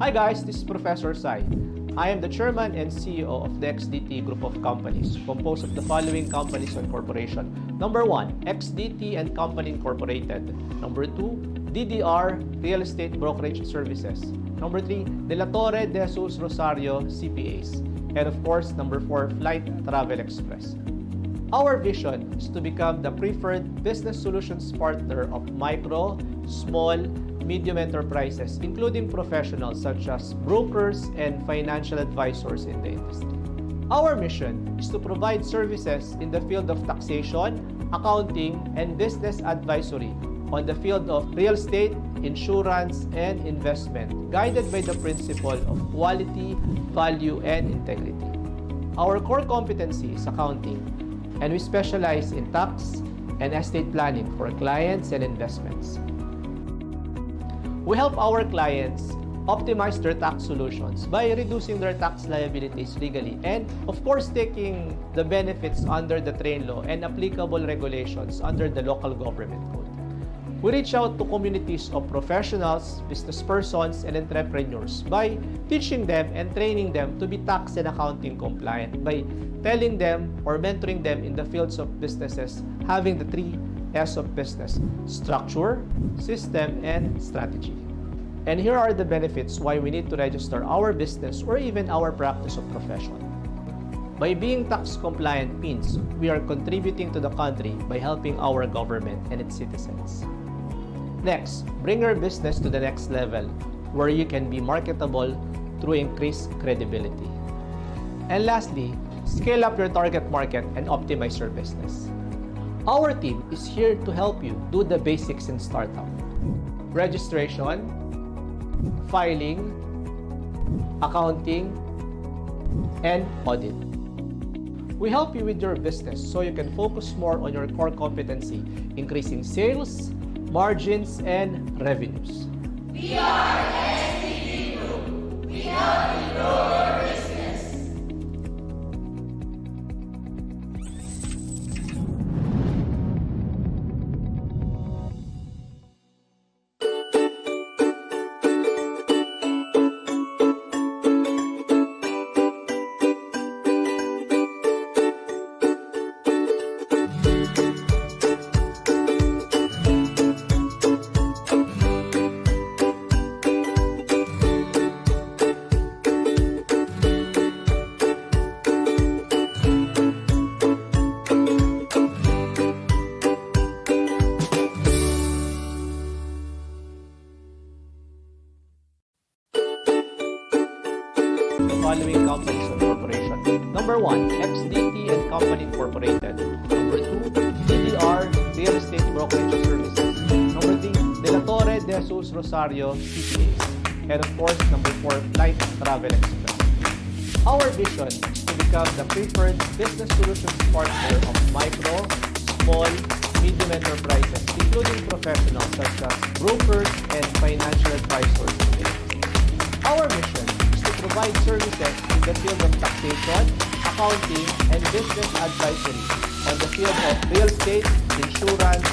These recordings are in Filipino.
Hi guys, this is Professor Sai. I am the Chairman and CEO of the XDT Group of Companies, composed of the following companies and corporation. Number 1, XDT and Company Incorporated. Number 2, DDR Real Estate Brokerage Services. Number 3, De La Torre de Jesus Rosario CPAs. And of course, number 4, Flight Travel Express. Our vision is to become the preferred business solutions partner of micro, small, medium enterprises, including professionals such as brokers and financial advisors in the industry. Our mission is to provide services in the field of taxation, accounting, and business advisory on the field of real estate, insurance, and investment, guided by the principle of quality, value, and integrity. Our core competency is accounting, and we specialize in tax and estate planning for clients and investments. We help our clients optimize their tax solutions by reducing their tax liabilities legally and, of course, taking the benefits under the train law and applicable regulations under the local government code. We reach out to communities of professionals, business persons, and entrepreneurs by teaching them and training them to be tax and accounting compliant by telling them or mentoring them in the fields of businesses having the 3 S of business: structure, system, and strategy. And here are the benefits why we need to register our business or even our practice of profession. By being tax compliant means we are contributing to the country by helping our government and its citizens. Next, bring your business to the next level where you can be marketable through increased credibility. And lastly, scale up your target market and optimize your business. Our team is here to help you do the basics in startup: registration, filing, accounting, and audit. We help you with your business so you can focus more on your core competency, increasing sales, margins, and revenues. We are STD Group. We help you grow your business. The following companies and corporation. Number 1, XDT and Company Incorporated. Number 2, DDR Real Estate Brokerage Services. Number 3, De La Torre de Jesus Rosario CPAs. And of course, number 4, Flight Travel Express. Our vision is to become the preferred business solutions partner of micro, small, medium enterprises, including professionals such as brokers and financial advisors. Our mission provide services in the field of taxation, accounting, and business advisory on the field of real estate, insurance,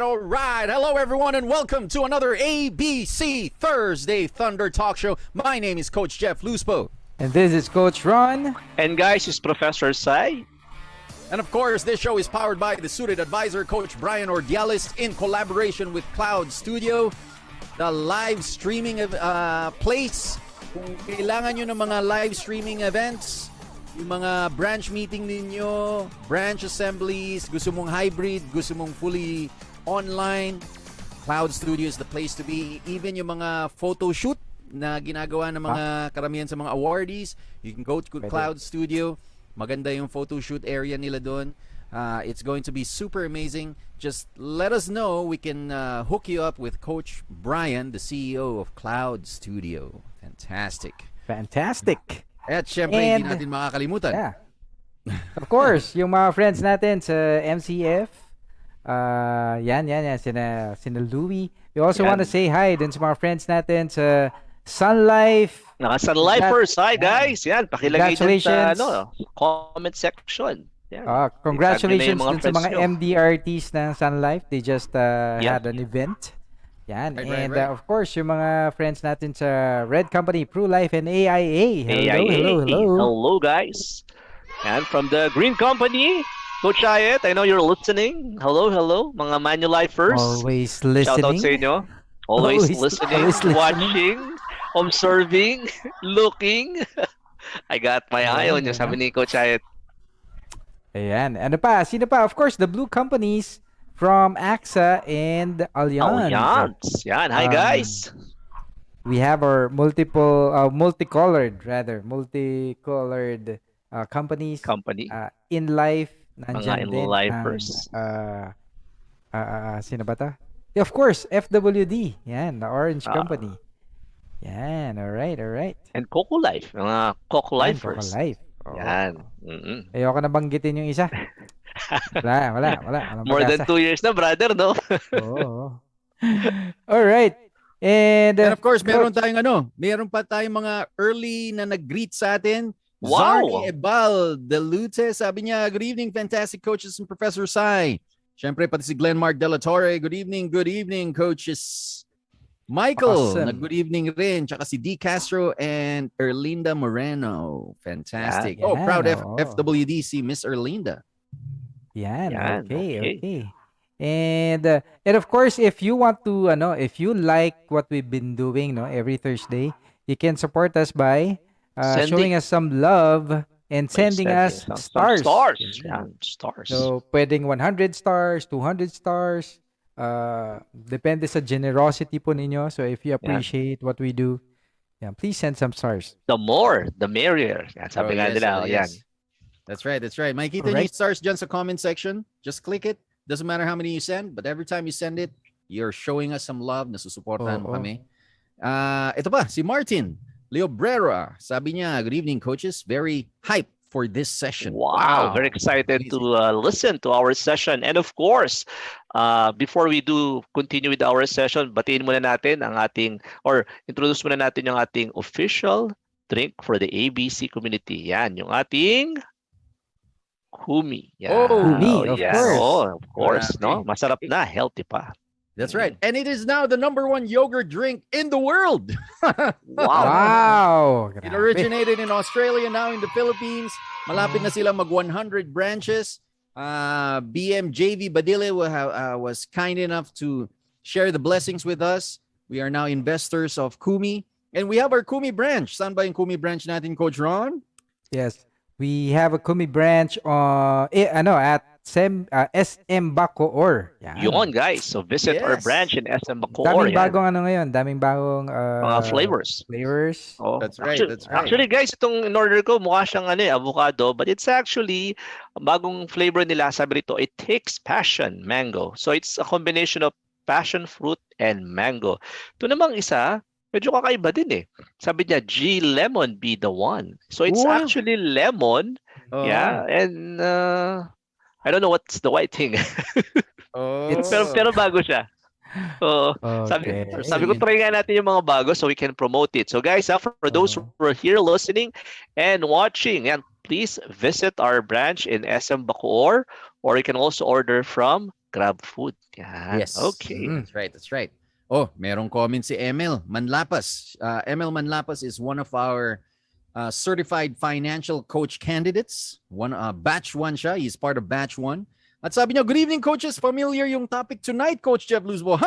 All right. Hello, everyone, and welcome to another ABC Thursday Thunder Talk Show. My name is Coach Jeff Luspo. And this is Coach Ron. And guys, it's Professor Sai. And of course, this show is powered by the suited advisor, Coach Brian Ordiales, in collaboration with Cloud Studio, the live streaming place. Kung kailangan nyo ng mga live streaming events, yung mga branch meeting ninyo, branch assemblies, gusto mong hybrid, gusto mong fully online, Cloud Studio is the place to be. Even yung mga photo shoot na ginagawa ng mga karamihan sa mga awardees, you can go to Cloud Studio. Maganda yung photo shoot area nila doon. It's going to be super amazing. Just let us know. We can hook you up with Coach Brian, the CEO of Cloud Studio. Fantastic. At syempre, hindi natin makakalimutan. Yeah. Of course, yung mga friends natin sa MCF, Yan. Sina Louie. We also Yan. want to say hi dun sa mga friends natin sa Sun Life. Naka-Sun Life first. Hi, Yan. guys. Yan, pakilagay dyan sa Congratulations. comment section. Yan. Congratulations Itag nyo na yung dun sa friends mga nyo. MDRTs ng Sun Life. They just had an event. Yan. Right. Of course, yung mga friends natin sa Red Company, Pro Life, and AIA. Hello. Hello, guys. And from the Green Company, Coach Ayet, I know you're listening. Hello, mga Manulifers. Always Shout out listening. sa inyo. Always listening, always listening. watching, observing, looking. I got my eye on you, sabi ni Coach Ayet. Ayan. Ano pa? Sino pa? Of course, the blue companies from AXA and Allianz. Allianz. Yan. Hi, guys. We have our multicolored companies. Company. In life, Mga nandyan din. in-lifers. Sino ba ta? Yeah, of course, FWD. Yan, the Orange Company. Yan, alright. And Coco Life. Mga Coco Yan, Lifers. Coco Life. Oo. Yan. Ayoko na banggitin yung isa. Wala. Walang More than pag-asa. 2 years na, brother, no? Oo. Alright. And And of course, meron pa tayong mga early na nag-greet sa atin. Wow! Zarni Ebal de Lute, sabi niya, good evening, fantastic coaches and Professor Sai. Siyempre, pati si Glenmark De La Torre, good evening, coaches. Michael, Awesome. good evening rin. Tsaka si D. Castro and Erlinda Moreno. Fantastic. Yan, proud oo. FWD si Miss Erlinda. Yan, Yan, okay. And of course, if you want to if you like what we've been doing every Thursday, you can support us by showing us some love and sending us some stars. Stars. Yan, stars. So, pwedeng 100 stars, 200 stars. Depende sa generosity po ninyo. So, if you appreciate what we do, please send some stars. The more, the merrier. Yan, sabi nga nila. Yan. That's right. Makikita niyo yung stars dyan sa comment section. Just click it. Doesn't matter how many you send, but every time you send it, you're showing us some love. Nasusuportahan mo kami. Ito pa, si Martin Leobrera. Sabi niya, good evening, coaches. Very hype for this session. Wow. Very excited to listen to our session. And of course, before we do continue with our session, batiin muna natin introduce muna natin yung ating official drink for the ABC community. Yan, yung ating Kumi. Yan. Kumi, of course. Of course, no? Masarap na, healthy pa. That's right. And it is now the #1 yogurt drink in the world. Wow. It originated in Australia, now in the Philippines. Malapit na sila mag 100 branches. BMJV Badile was kind enough to share the blessings with us. We are now investors of Kumi. And we have our Kumi branch. Saan ba yung Kumi branch natin, Coach Ron? Yes. We have a Kumi branch at SM Bacoor. Yun, guys. So visit our branch in SM Bacoor. Daming bagong ngayon. Daming bagong mga flavors. Oh, that's right. Actually, guys, itong in order ko mukha siyang avocado, but it's actually bagong flavor nila. Sabi rito, it takes passion mango. So it's a combination of passion fruit and mango. Ito namang isa, medyo kakaiba din eh. Sabi niya, G lemon be the one. So it's actually lemon. Yeah, and I don't know what's the white thing. Pero bago siya. Sabi ko, try nga natin yung mga bago so we can promote it. So guys, for those who are here listening and watching, and please visit our branch in SM Bacoor, or you can also order from Grab Food. Yan. Yes. Okay. That's right. Merong comment si Emil Manlapas. Emil Manlapas is one of our certified financial coach candidates. Batch 1 siya. He's part of batch 1. At sabi niya, good evening, coaches. Familiar yung topic tonight, Coach Jeff Luzbo.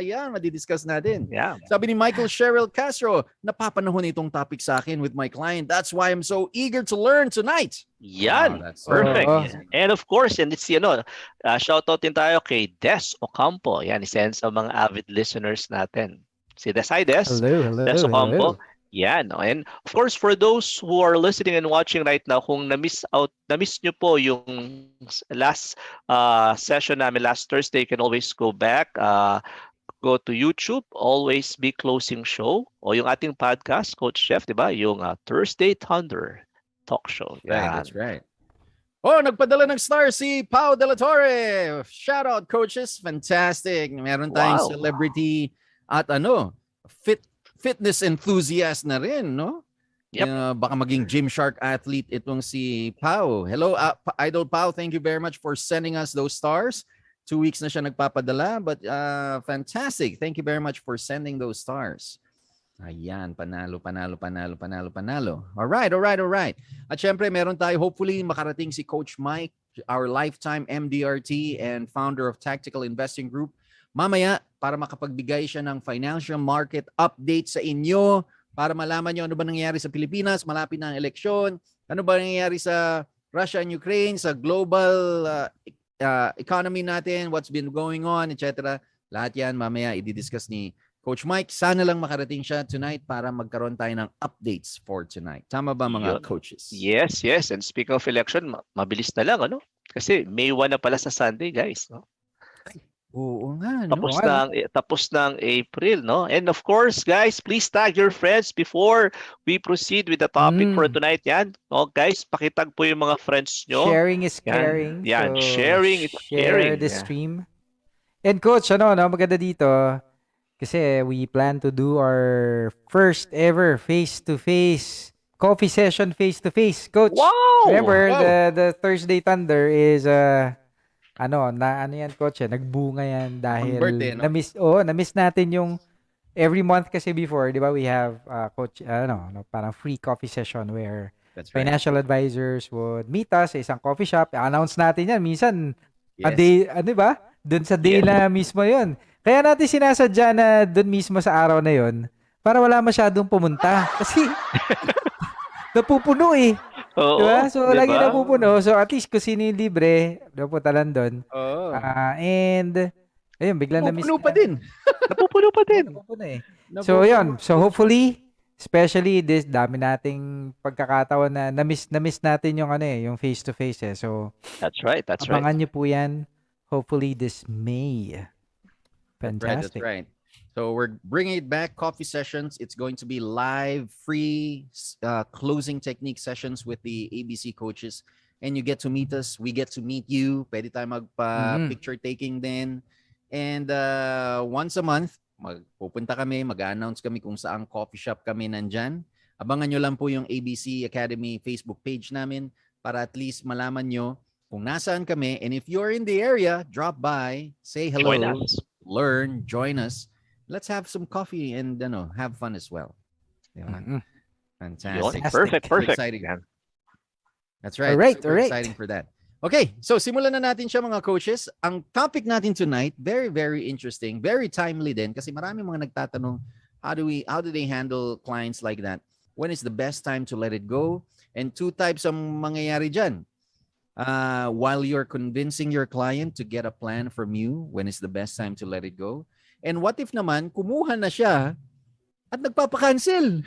Yan, madidiscuss natin. Yeah. Sabi ni Michael Cheryl Castro, napapanahon itong topic sa akin with my client. That's why I'm so eager to learn tonight. Yan. Perfect. And of course, and it's, shout out din tayo kay Des Ocampo. Yan, isa sa mga avid listeners natin. Si Des. Hi, Des. Hello. Des Ocampo. Yan. And of course, for those who are listening and watching right now, kung na-miss nyo po yung last session namin last Thursday, you can always go back, go to YouTube, Always Be Closing Show, o yung ating podcast, Coach Jeff, di ba? Yung Thursday Thunder Talk Show. Yan. That's right. Oh, nagpadala ng star si Pao De La Torre. Shout out, coaches. Fantastic. Meron tayong Wow. celebrity at fitness enthusiast na rin, no? Yep. Baka maging Gymshark athlete itong si Pao. Hello, Idol Pao. Thank you very much for sending us those stars. 2 weeks na siya nagpapadala, but fantastic. Thank you very much for sending those stars. Ayan, panalo. Alright. At syempre, meron tayo, hopefully, makarating si Coach Mike, our lifetime MDRT and founder of Tactical Investing Group. Mamaya, para makapagbigay siya ng financial market update sa inyo, para malaman nyo ano ba nangyayari sa Pilipinas, malapit na ang eleksyon, ano ba nangyayari sa Russia and Ukraine, sa global economy natin, what's been going on, etc. Lahat yan, mamaya, i-discuss ni Coach Mike. Sana lang makarating siya tonight para magkaroon tayo ng updates for tonight. Tama ba mga coaches? Yes. And speaking of election, mabilis na lang, ano? Kasi May 1 na pala sa Sunday, guys. No? Oo nga, no? Tapos na ang April, no? And of course, guys, please tag your friends before we proceed with the topic for tonight. Yan. No, guys, pakitag po yung mga friends nyo. Sharing is caring. Yan. So, Sharing is share caring. the stream. And coach, maganda dito, kasi we plan to do our first ever face-to-face coffee session face-to-face. Coach, Wow! remember the Thursday Thunder is ano yan coach, nagbunga yan dahil birthday, no? na-miss natin yung every month kasi before, 'di ba? We have coach parang free coffee session where financial advisors would meet us sa isang coffee shop. Announce natin yan minsan a day, ano ba? Doon sa day na mismo 'yon. Kaya natin sinasadya na doon mismo sa araw na 'yon para wala masyadong pumunta kasi napupuno eh. Oo, diba? So, diba? lagi napupuno. So, at least kung sino yung libre, napunta lang doon. Oo. And, ayun, bigla na-miss. Napupuno pa din. Napupuno pa din. Napupuno eh. So, yun. So, hopefully, especially this, dami nating pagkakataon na na-miss natin yung yung face-to-face eh. So, That's right. abangan nyo po yan. Hopefully, this May. Fantastic. That's right. So we're bringing it back, coffee sessions. It's going to be live, free closing technique sessions with the ABC coaches. And you get to meet us. We get to meet you. Pwede tayo magpa-picture taking din. And once a month, pupunta kami, mag-announce kami kung saang coffee shop kami nandyan. Abangan nyo lang po yung ABC Academy Facebook page namin para at least malaman nyo kung nasaan kami. And if you're in the area, drop by, say hello, learn, join us. Let's have some coffee and have fun as well. Fantastic. Perfect. Exciting. That's right. All right. Exciting for that. Okay, so simulan na natin siya mga coaches. Ang topic natin tonight, very, very interesting, very timely din kasi maraming mga nagtatanong, how do they handle clients like that? When is the best time to let it go? And two types ang mangyayari dyan. While you're convincing your client to get a plan from you, when is the best time to let it go? And what if naman, kumuha na siya at nagpapakancel?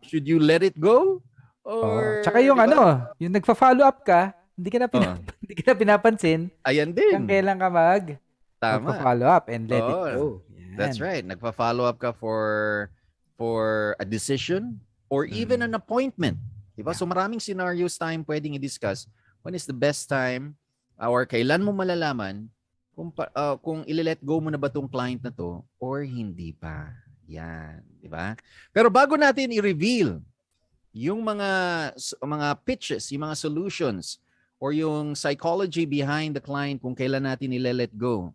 should you let it go? Or, tsaka yung yung nagpa-follow up ka, hindi ka na pinapansin. Ayan din. Kung kailan ka magpa-follow up and let it go. Yan. That's right. Nagpa-follow up ka for a decision or even an appointment. Diba? So maraming scenarios tayong pwedeng i-discuss. When is the best time or kailan mo malalaman kung ile-let go mo na ba tong client na to or hindi pa. Yan, di ba? Pero bago natin i-reveal yung mga pitches, yung mga solutions or yung psychology behind the client kung kailan natin ile-let go.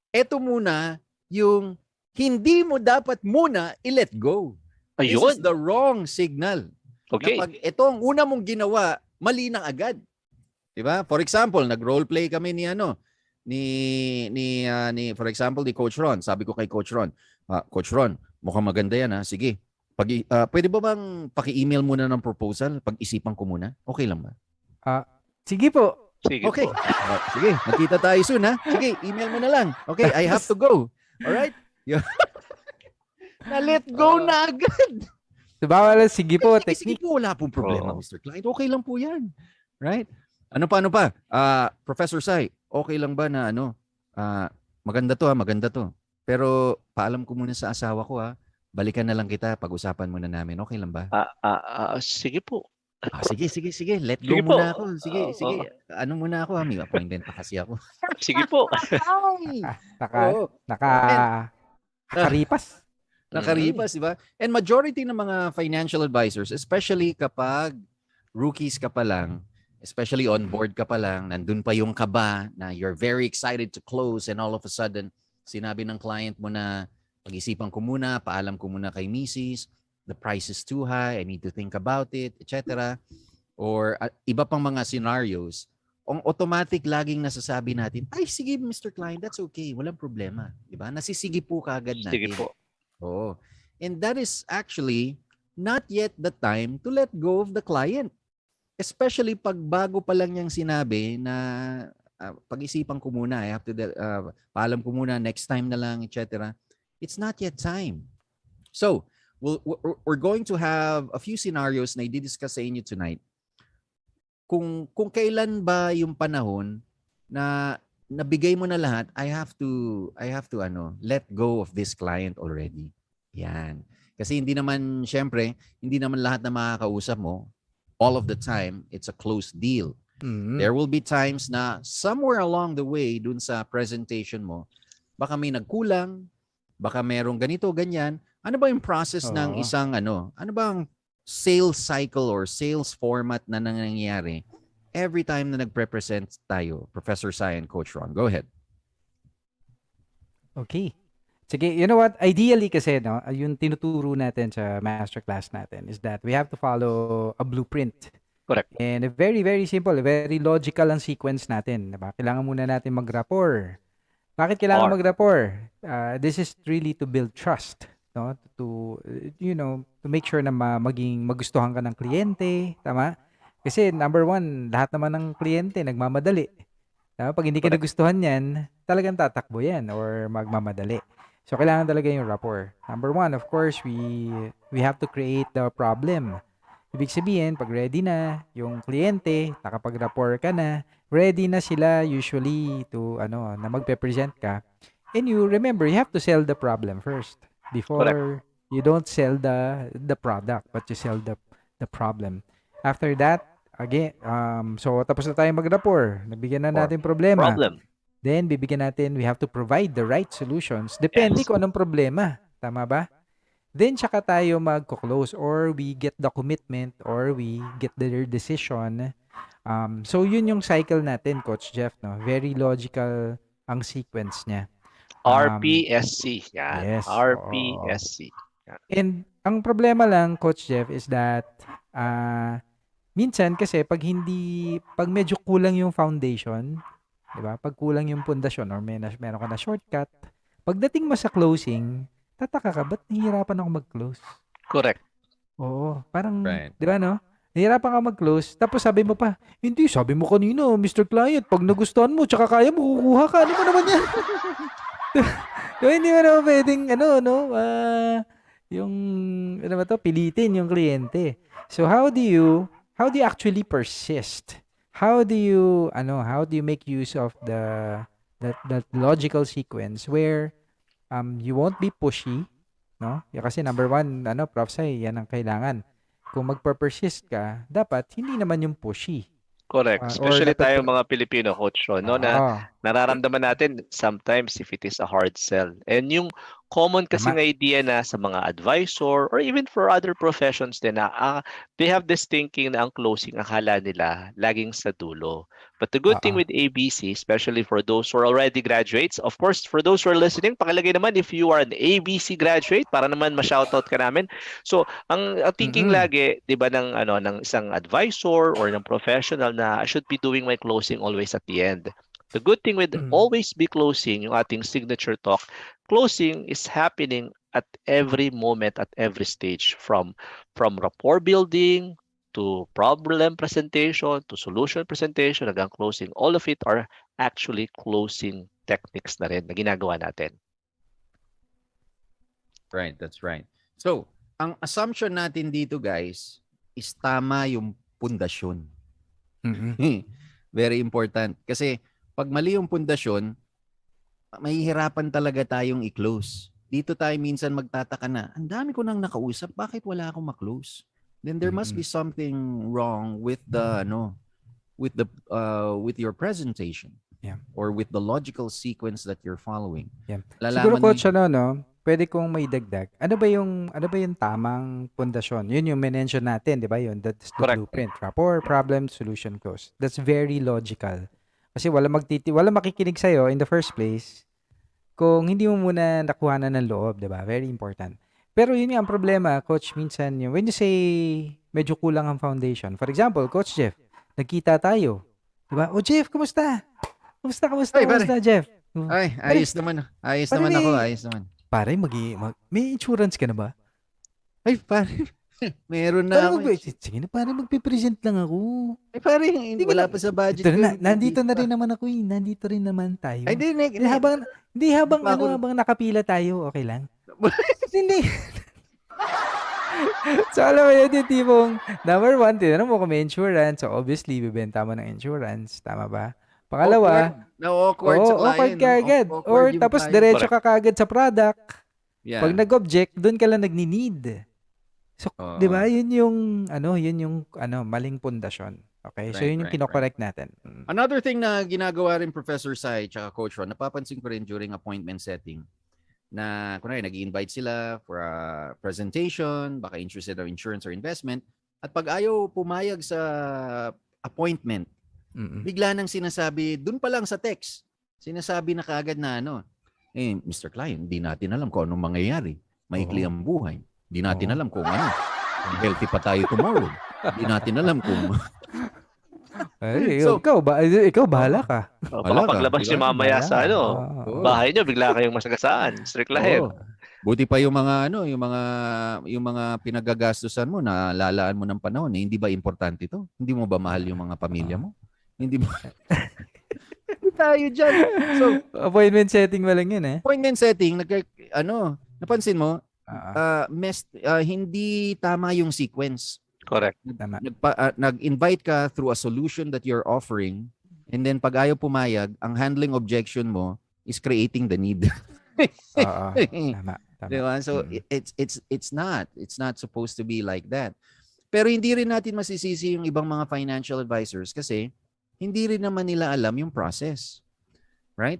Ito muna yung hindi mo dapat muna i-let go. Ayun. This is the wrong signal. Okay. Kapag ito ang una mong ginawa, mali na agad. Di ba? For example, nag-role play kami ni for example, ni Coach Ron. Sabi ko kay Coach Ron, Coach Ron, mukhang maganda yan ha. Sige. Pwede ba bang paki-email muna ng proposal? Pag-isipan ko muna. Okay lang ba? Sige po. Sige okay. po. Sige, nakita tayo soon ha. Sige, email mo na lang. Okay, I have to go. Alright? Na-let go na agad. Diba, sige po, technique. Sige po, wala pong problema, Mr. Client. Okay lang po yan. Right? Paano pa? Professor Sai, okay lang ba na maganda to. Pero paalam ko muna sa asawa ko ha. Balikan na lang kita, pag-usapan muna namin. Okay lang ba? Sige po. Sige, sige, sige. Let go Sige po. muna ako. Sige, Oo. sige. Ano muna ako, ha? May appointment pa kasi ako. Sige po. Ay! Ah, Oo. naka And nakaripas. Mm. nakaripas, di ba? And majority ng mga financial advisors, especially kapag rookies ka pa lang, especially on board ka pa lang, nandun pa yung kaba na you're very excited to close and all of a sudden, sinabi ng client mo na pag-isipan ko muna, paalam ko muna kay Mrs., the price is too high, I need to think about it, etc. Or iba pang mga scenarios, ang automatic laging nasasabi natin, ay sige Mr. Client, that's okay, walang problema. Diba? Nasisigi po kaagad Sige natin. po. Oo. And that is actually not yet the time to let go of the client. Especially pag bago pa lang niyang sinabi na pag-isipan ko muna, I have to, paalam ko muna, next time na lang, etc. It's not yet time. So, we're going to have a few scenarios na i-discuss sa inyo tonight. Kung kailan ba yung panahon na nabigay mo na lahat, I have to let go of this client already. Yan. Kasi hindi naman syempre, hindi naman lahat na makakausap mo all of the time it's a closed deal. There will be times na somewhere along the way dun sa presentation mo, baka may nagkulang, baka merong ganito, ganyan. Ano ba yung process ng isang ano ba ang sales cycle or sales format na nangyayari every time na nagpre-present tayo? Professor Sai and Coach Ron, go ahead. Okay. Sige, you know what? Ideally kasi, no, yung tinuturo natin sa masterclass natin is that we have to follow a blueprint. Correct. And a very, very simple, very logical ang sequence natin. Diba? Kailangan muna natin mag-rapport. Bakit kailangan mag-rapport? This is really to build trust. No? To, to make sure na maging magustuhan ka ng kliyente. Tama? Kasi number one, lahat naman ng kliyente nagmamadali. Tama? Pag hindi ka nagustuhan yan, talagang tatakbo yan or magmamadali. So, kailangan talaga yung rapport. Number one, of course, we have to create the problem. Ibig sabihin, pag ready na yung kliyente, nakapag-rapport ka na, ready na sila usually to, na magpe-present ka. And you remember, you have to sell the problem first before you don't sell the product, but you sell the problem. After that, again, so tapos na tayo mag-rapport. Nabigyan na natin problema. Then, bibigyan natin, we have to provide the right solutions. Depende kung anong problema. Tama ba? Then, tsaka tayo mag-close or we get the commitment or we get the decision. So, yun yung cycle natin, Coach Jeff. No? Very logical ang sequence niya. RPSC. Yan. Yes. RPSC. Yan. And ang problema lang, Coach Jeff, is that minsan kasi pag medyo kulang yung foundation, diba? Pag kulang yung pundasyon or meron ka na shortcut, pagdating mo sa closing, tataka ka, ba't nahihirapan ako mag-close? Correct. Oo, parang, di ba no? Nahihirapan ka mag-close, tapos sabi mo pa, hindi, sabi mo kanina, Mr. Client, pag nagustuhan mo, tsaka kaya mo, kukuha ka, ano mo naman yan? Diba, hindi mo naman pwedeng, yung, pilitin yung kliyente. So, how do you actually persist? How do you make use of that logical sequence where you won't be pushy, no? Kasi number one, Prof. Sai, yan ang kailangan. Kung magper-persist ka, dapat hindi naman yung pushy. Correct. Especially tayo mga Pilipino, Coach Ron, no, na nararamdaman natin sometimes if it is a hard sell. And yung common kasing idea na sa mga advisor or even for other professions din na they have this thinking na ang closing akala nila laging sa dulo. But the good thing with ABC, especially for those who are already graduates, of course, for those who are listening, pakilagay naman if you are an ABC graduate para naman ma-shoutout ka namin. So, ang thinking lagi, 'di ba, ng isang advisor or ng professional na I should be doing my closing always at the end. The good thing with always be closing, yung ating signature talk, closing is happening at every moment, at every stage, from rapport building to problem presentation to solution presentation hanggang closing. All of it are actually closing techniques na rin na ginagawa natin. Right, that's right. So, ang assumption natin dito, guys, is tama yung pundasyon. Very important. Kasi pag mali yung pundasyon, mahihirapan talaga tayong i-close. Dito tayo minsan magtataka na, ang dami ko nang nakausap, bakit wala akong ma-close? then there must be something wrong with the with your presentation. Yeah. Or with the logical sequence that you're following. Yeah. Siguro Malalaman mo coach pwede kong may dagdag. Ano ba yung tamang pundasyon? Yun yung mention natin, 'di ba? Yun, that's the Correct. blueprint. Rapport, problem, solution, close. That's very logical. Kasi wala makikinig sa in the first place kung hindi mo muna nakuha na ng loob, 'di ba? Very important. Pero yun nga ang problema, coach, minsan yung when you say medyo kulang ang foundation. For example, Coach Jeff, nagkita tayo. 'Di ba? Oh, Jeff, kumusta? Ay, pare. Kumusta, Jeff? Ay, ayos naman. Ayos Pare, naman ako, ayos naman. Pare, may insurance ka na ba? Ay, pare. Meron na Pare, ako. sige na, pare, magpe-present lang ako. Ay, pare, wala na- pa sa budget Ito ko. nandito na rin naman ako eh. Nandito rin naman tayo. Ay, di, Hindi, habang Pa ako- habang nakapila tayo, okay lang. Hindi. So, alam mo yun, yung tipong, number one, tinanong mo kung may insurance. So, obviously, bibenta mo ng insurance. Tama ba? Pangalawa, awkward sa client. awkward ka agad. Awkward Or yung tapos, client. diretso ka kagad sa product. Yeah. Pag nag-object, doon ka lang nagni-need. So, Oo. 'di ba? Yun yung maling pundasyon. Okay? So Right, yun yung right, kino-correct natin. Another thing na ginagawa rin Professor Sai tsaka Coach Ron, napapansin ko rin during appointment setting na kunwari nag-invite sila for a presentation, baka interested of insurance or investment, at pag ayaw pumayag sa appointment, bigla nang sinasabi, dun pa lang sa text, sinasabi na kaagad na Mr. Client, di natin alam kung anong mangyayari. Maikli ang buhay. Di natin alam kung kung healthy pa tayo tomorrow. Di natin alam kung Ay, So- ikaw bahala ka. Wala Baka ka. paglabas Di yung ba? mamaya sa Oo. bahay nyo, bigla kayong masagasaan. Strict lahat. Oo. Buti pa yung mga yung mga pinagagastusan mo na lalaan mo ng panahon, hindi ba importante ito? Hindi mo ba mahal yung mga pamilya mo? Hindi ba? Hindi tayo diyan. So, Appointment setting mo lang yun eh. appointment setting, napansin mo, Ah, hindi tama yung sequence. Correct. tama. Nag-invite ka through a solution that you're offering, and then pag ayaw pumayag, ang handling objection mo is creating the need. Oo. Tama. Diba? So Mm. it's not supposed to be like that. Pero hindi rin natin masisisi yung ibang mga financial advisors kasi hindi rin naman nila alam yung process. Right?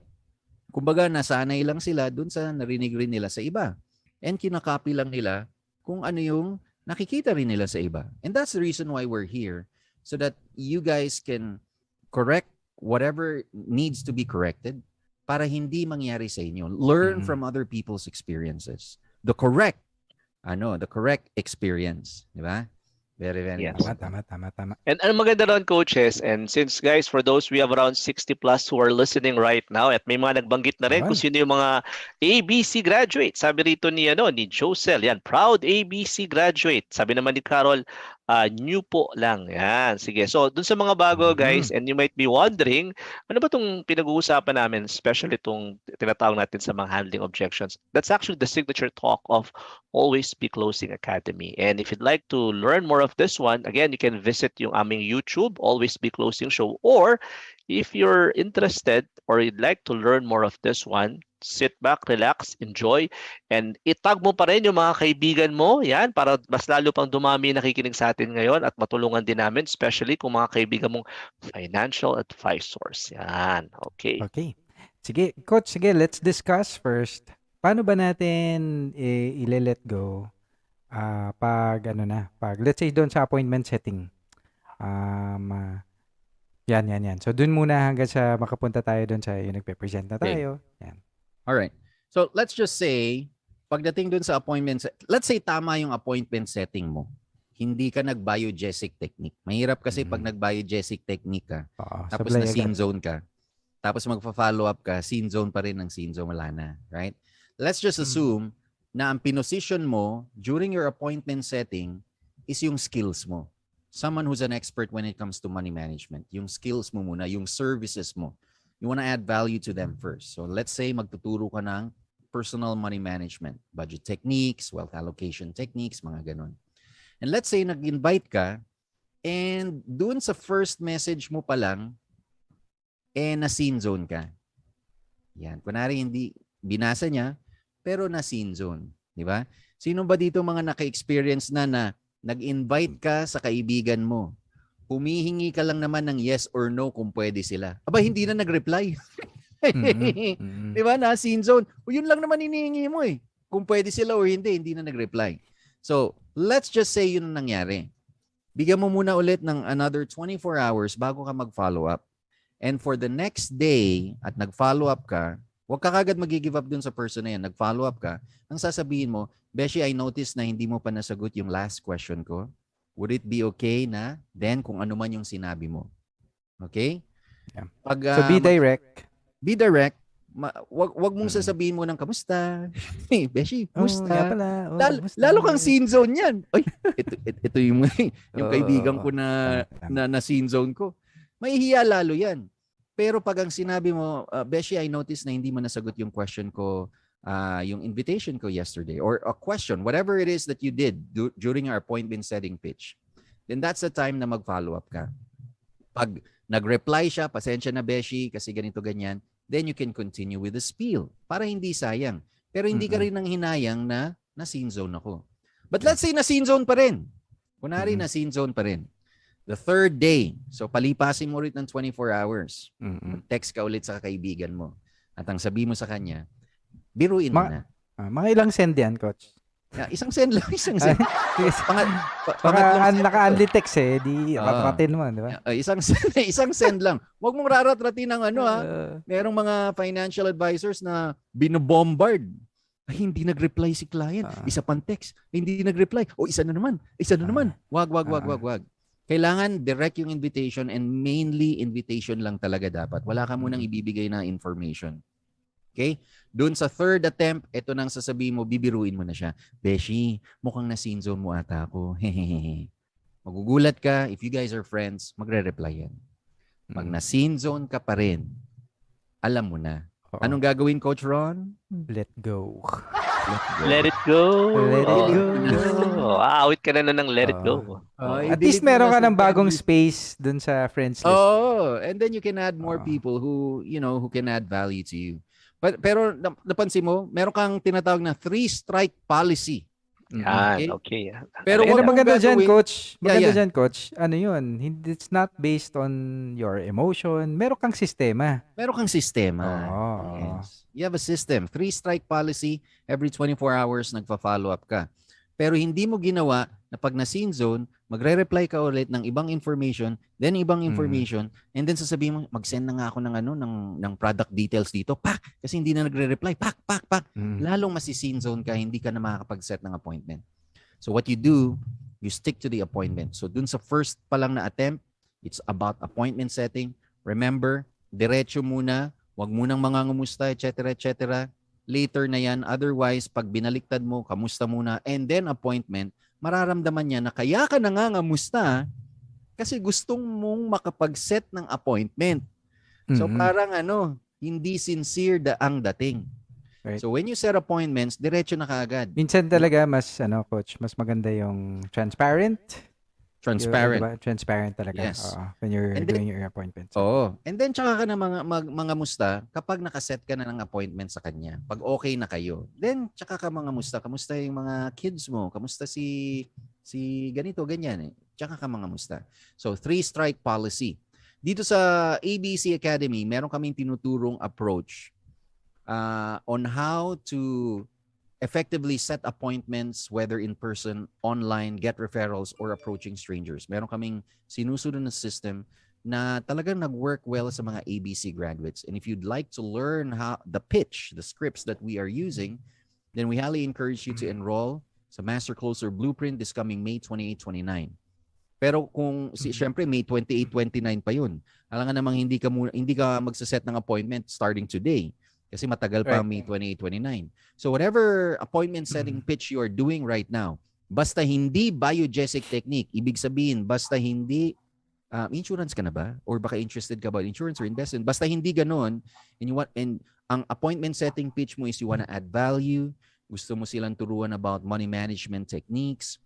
Kumbaga nasanay lang sila dun sa narinig rin nila sa iba. And kinakopy lang nila kung ano yung nakikita rin nila sa iba. And that's the reason why we're here, so that you guys can correct whatever needs to be corrected para hindi mangyari sa inyo. Learn Mhm. from other people's experiences. The correct experience. Di ba? Very, very Yes. important. Tama. And ang maganda doon, coaches, and since guys, for those, we have around 60 plus who are listening right now, at may mga nagbanggit na rin kung sino yung mga ABC graduate. Sabi rito ni Josel, yan, proud ABC graduate. Sabi naman ni Carol, new po lang. Yan, sige. So, dun sa mga bago, guys, and you might be wondering, ano ba itong pinag-uusapan namin, especially itong tinatawag natin sa mga handling objections? That's actually the signature talk of Always Be Closing Academy. And if you'd like to learn more of this one, again, you can visit yung aming YouTube, Always Be Closing Show. Or if you're interested or you'd like to learn more of this one, sit back, relax, enjoy, and itag mo pa rin yung mga kaibigan mo, yan, para mas lalo pang dumami yung nakikinig sa atin ngayon at matulungan din namin, especially kung mga kaibigan mong financial advisors. Yan, okay. Okay. Sige, coach, let's discuss first. Paano ba natin i-let go pag let's say doon sa appointment setting. Yan. So doon muna hanggang sa makapunta tayo doon sa yung nagpe-present na tayo. Yan. All right. So let's just say, pagdating dun sa appointment, let's say tama yung appointment setting mo. Hindi ka nag-biogesic technique. Mahirap kasi pag nag-biogesic technique ka, Oo, tapos sablay na agad. scene zone ka, tapos magpa-follow up ka, scene zone pa rin ng scene zone, wala na. Right? Let's just assume na ang pinosisyon mo during your appointment setting is yung skills mo. Someone who's an expert when it comes to money management. Yung skills mo muna, yung services mo. You want to add value to them first. So let's say magtuturo ka ng personal money management, budget techniques, wealth allocation techniques, mga ganun. And let's say nag-invite ka and doon sa first message mo pa lang, na-scene zone ka. Yan. Kunwari hindi binasa niya, pero na-scene zone. Di ba? Sino ba dito mga naka-experience na nag-invite ka sa kaibigan mo. Humihingi ka lang naman ng yes or no kung pwede sila. Aba, hindi na nag-reply. Di ba? Na scene zone. O yun lang naman hinihingi mo eh. Kung pwede sila o hindi na nag-reply. So, let's just say yun ang nangyari. Bigyan mo muna ulit ng another 24 hours bago ka mag-follow up. And for the next day, at nag-follow up ka, huwag ka kagad mag-give up dun sa person na yan. Nag-follow up ka, ang sasabihin mo, Beshi, I noticed na hindi mo pa nasagot yung last question ko. Would it be okay na then kung ano man yung sinabi mo? Okay? Yeah. Pag, So be direct. Be direct. Wag mong sasabihin mo ng kamusta. Hey, Beshi, kamusta? Nga pala. Kamusta? Lalo kang scene zone yan. Ay, ito yung kaibigan ko na scene zone ko. Mahihiya lalo yan. Pero pag ang sinabi mo, Beshi, I noticed na hindi mo nasagot yung question ko, yung invitation ko yesterday, or a question, whatever it is that you did during our appointment setting pitch, then that's the time na mag-follow up ka. Pag nag-reply siya, pasensya na Beshi, kasi ganito ganyan, then you can continue with the spiel para hindi sayang. Pero hindi ka rin nang hinayang na scene zone ako. But let's say na scene zone pa rin. Kunwari na scene zone pa rin. The third day, so palipasin mo ulit ng 24 hours. Text ka ulit sa kaibigan mo. At ang sabi mo sa kanya, biruin mo na. Mga ilang send yan, Coach? Isang send lang, isang send. Naka-unli text eh, di rat-ratin mo, di ba? Isang send lang. Huwag mong rarat-ratin ng merong mga financial advisors na binobombard. Ay, hindi nag-reply si client. Isa pang text. Hindi nag-reply. O, isa na naman. Wag. Kailangan direct yung invitation, and mainly invitation lang talaga dapat. Wala ka munang ibibigay na information. Okay? Doon sa third attempt, ito nang sasabihin mo, bibiruin mo na siya. Beshi, mukhang na-scene zone mo ata ako. Hehehe. Magugulat ka, if you guys are friends, magre-reply yan. Pag na-scene zone ka pa rin, alam mo na. Anong gagawin, Coach Ron? Let go. Let it go. Let it go. Awit ka na ng let it go. At least meron ka ng bagong space dun sa friends list. And then you can add more people who can add value to you. Pero napansin mo, meron kang tinatawag na 3-strike policy. Okay. Pero maganda dyan, Coach. Dyan, Coach. Ano yun? It's not based on your emotion. Meron kang sistema. Yes. You have a system. 3-strike policy. Every 24 hours, nagpa-follow up ka. Pero hindi mo ginawa na pag na-scene zone, magre-reply ka ulit ng ibang information, then ibang information, and then sasabihin mo, mag-send na nga ako ng product details dito. Kasi hindi na nagre-reply. Lalong masi-scene zone ka, hindi ka na makakapag-set ng appointment. So what you do, you stick to the appointment. So dun sa first pa lang na attempt, it's about appointment setting. Remember, diretso muna, wag munang mangangumusta, etc. Later na yan. Otherwise, pag binaliktad mo, kamusta muna, and then appointment, mararamdaman niya na kaya ka nangangamusta kasi gustong mong makapag-set ng appointment. So parang hindi sincere ang dating. Right. So when you set appointments, diretso na kaagad. Minsan talaga Coach, mas maganda yung transparent. Diba? Transparent talaga. Yes. When you're doing your appointments. And then tsaka ka na mga musta kapag nakaset ka na ng appointment sa kanya. Pag okay na kayo. Then tsaka ka mga musta. Kamusta yung mga kids mo? Kamusta si ganito, ganyan . Tsaka ka mga musta. So 3-strike policy. Dito sa ABC Academy, meron kaming tinuturong approach on how to effectively set appointments, whether in person, online, get referrals, or approaching strangers. Meron kaming sinusunod na system na talagang nag-work well sa mga ABC graduates. And if you'd like to learn the pitch, the scripts that we are using, then we highly encourage you to enroll sa Master Closer Blueprint this coming May 28-29. Pero kung syempre May 28-29 pa yun, alam nga namang hindi ka magsaset ng appointment starting today. Kasi matagal pa May 28-29. So whatever appointment setting pitch you are doing right now, basta hindi biogesic technique, ibig sabihin, basta hindi, insurance ka na ba? Or baka interested ka about insurance or investment? Basta hindi ganon, and ang appointment setting pitch mo is you wanna add value, gusto mo silang turuan about money management techniques,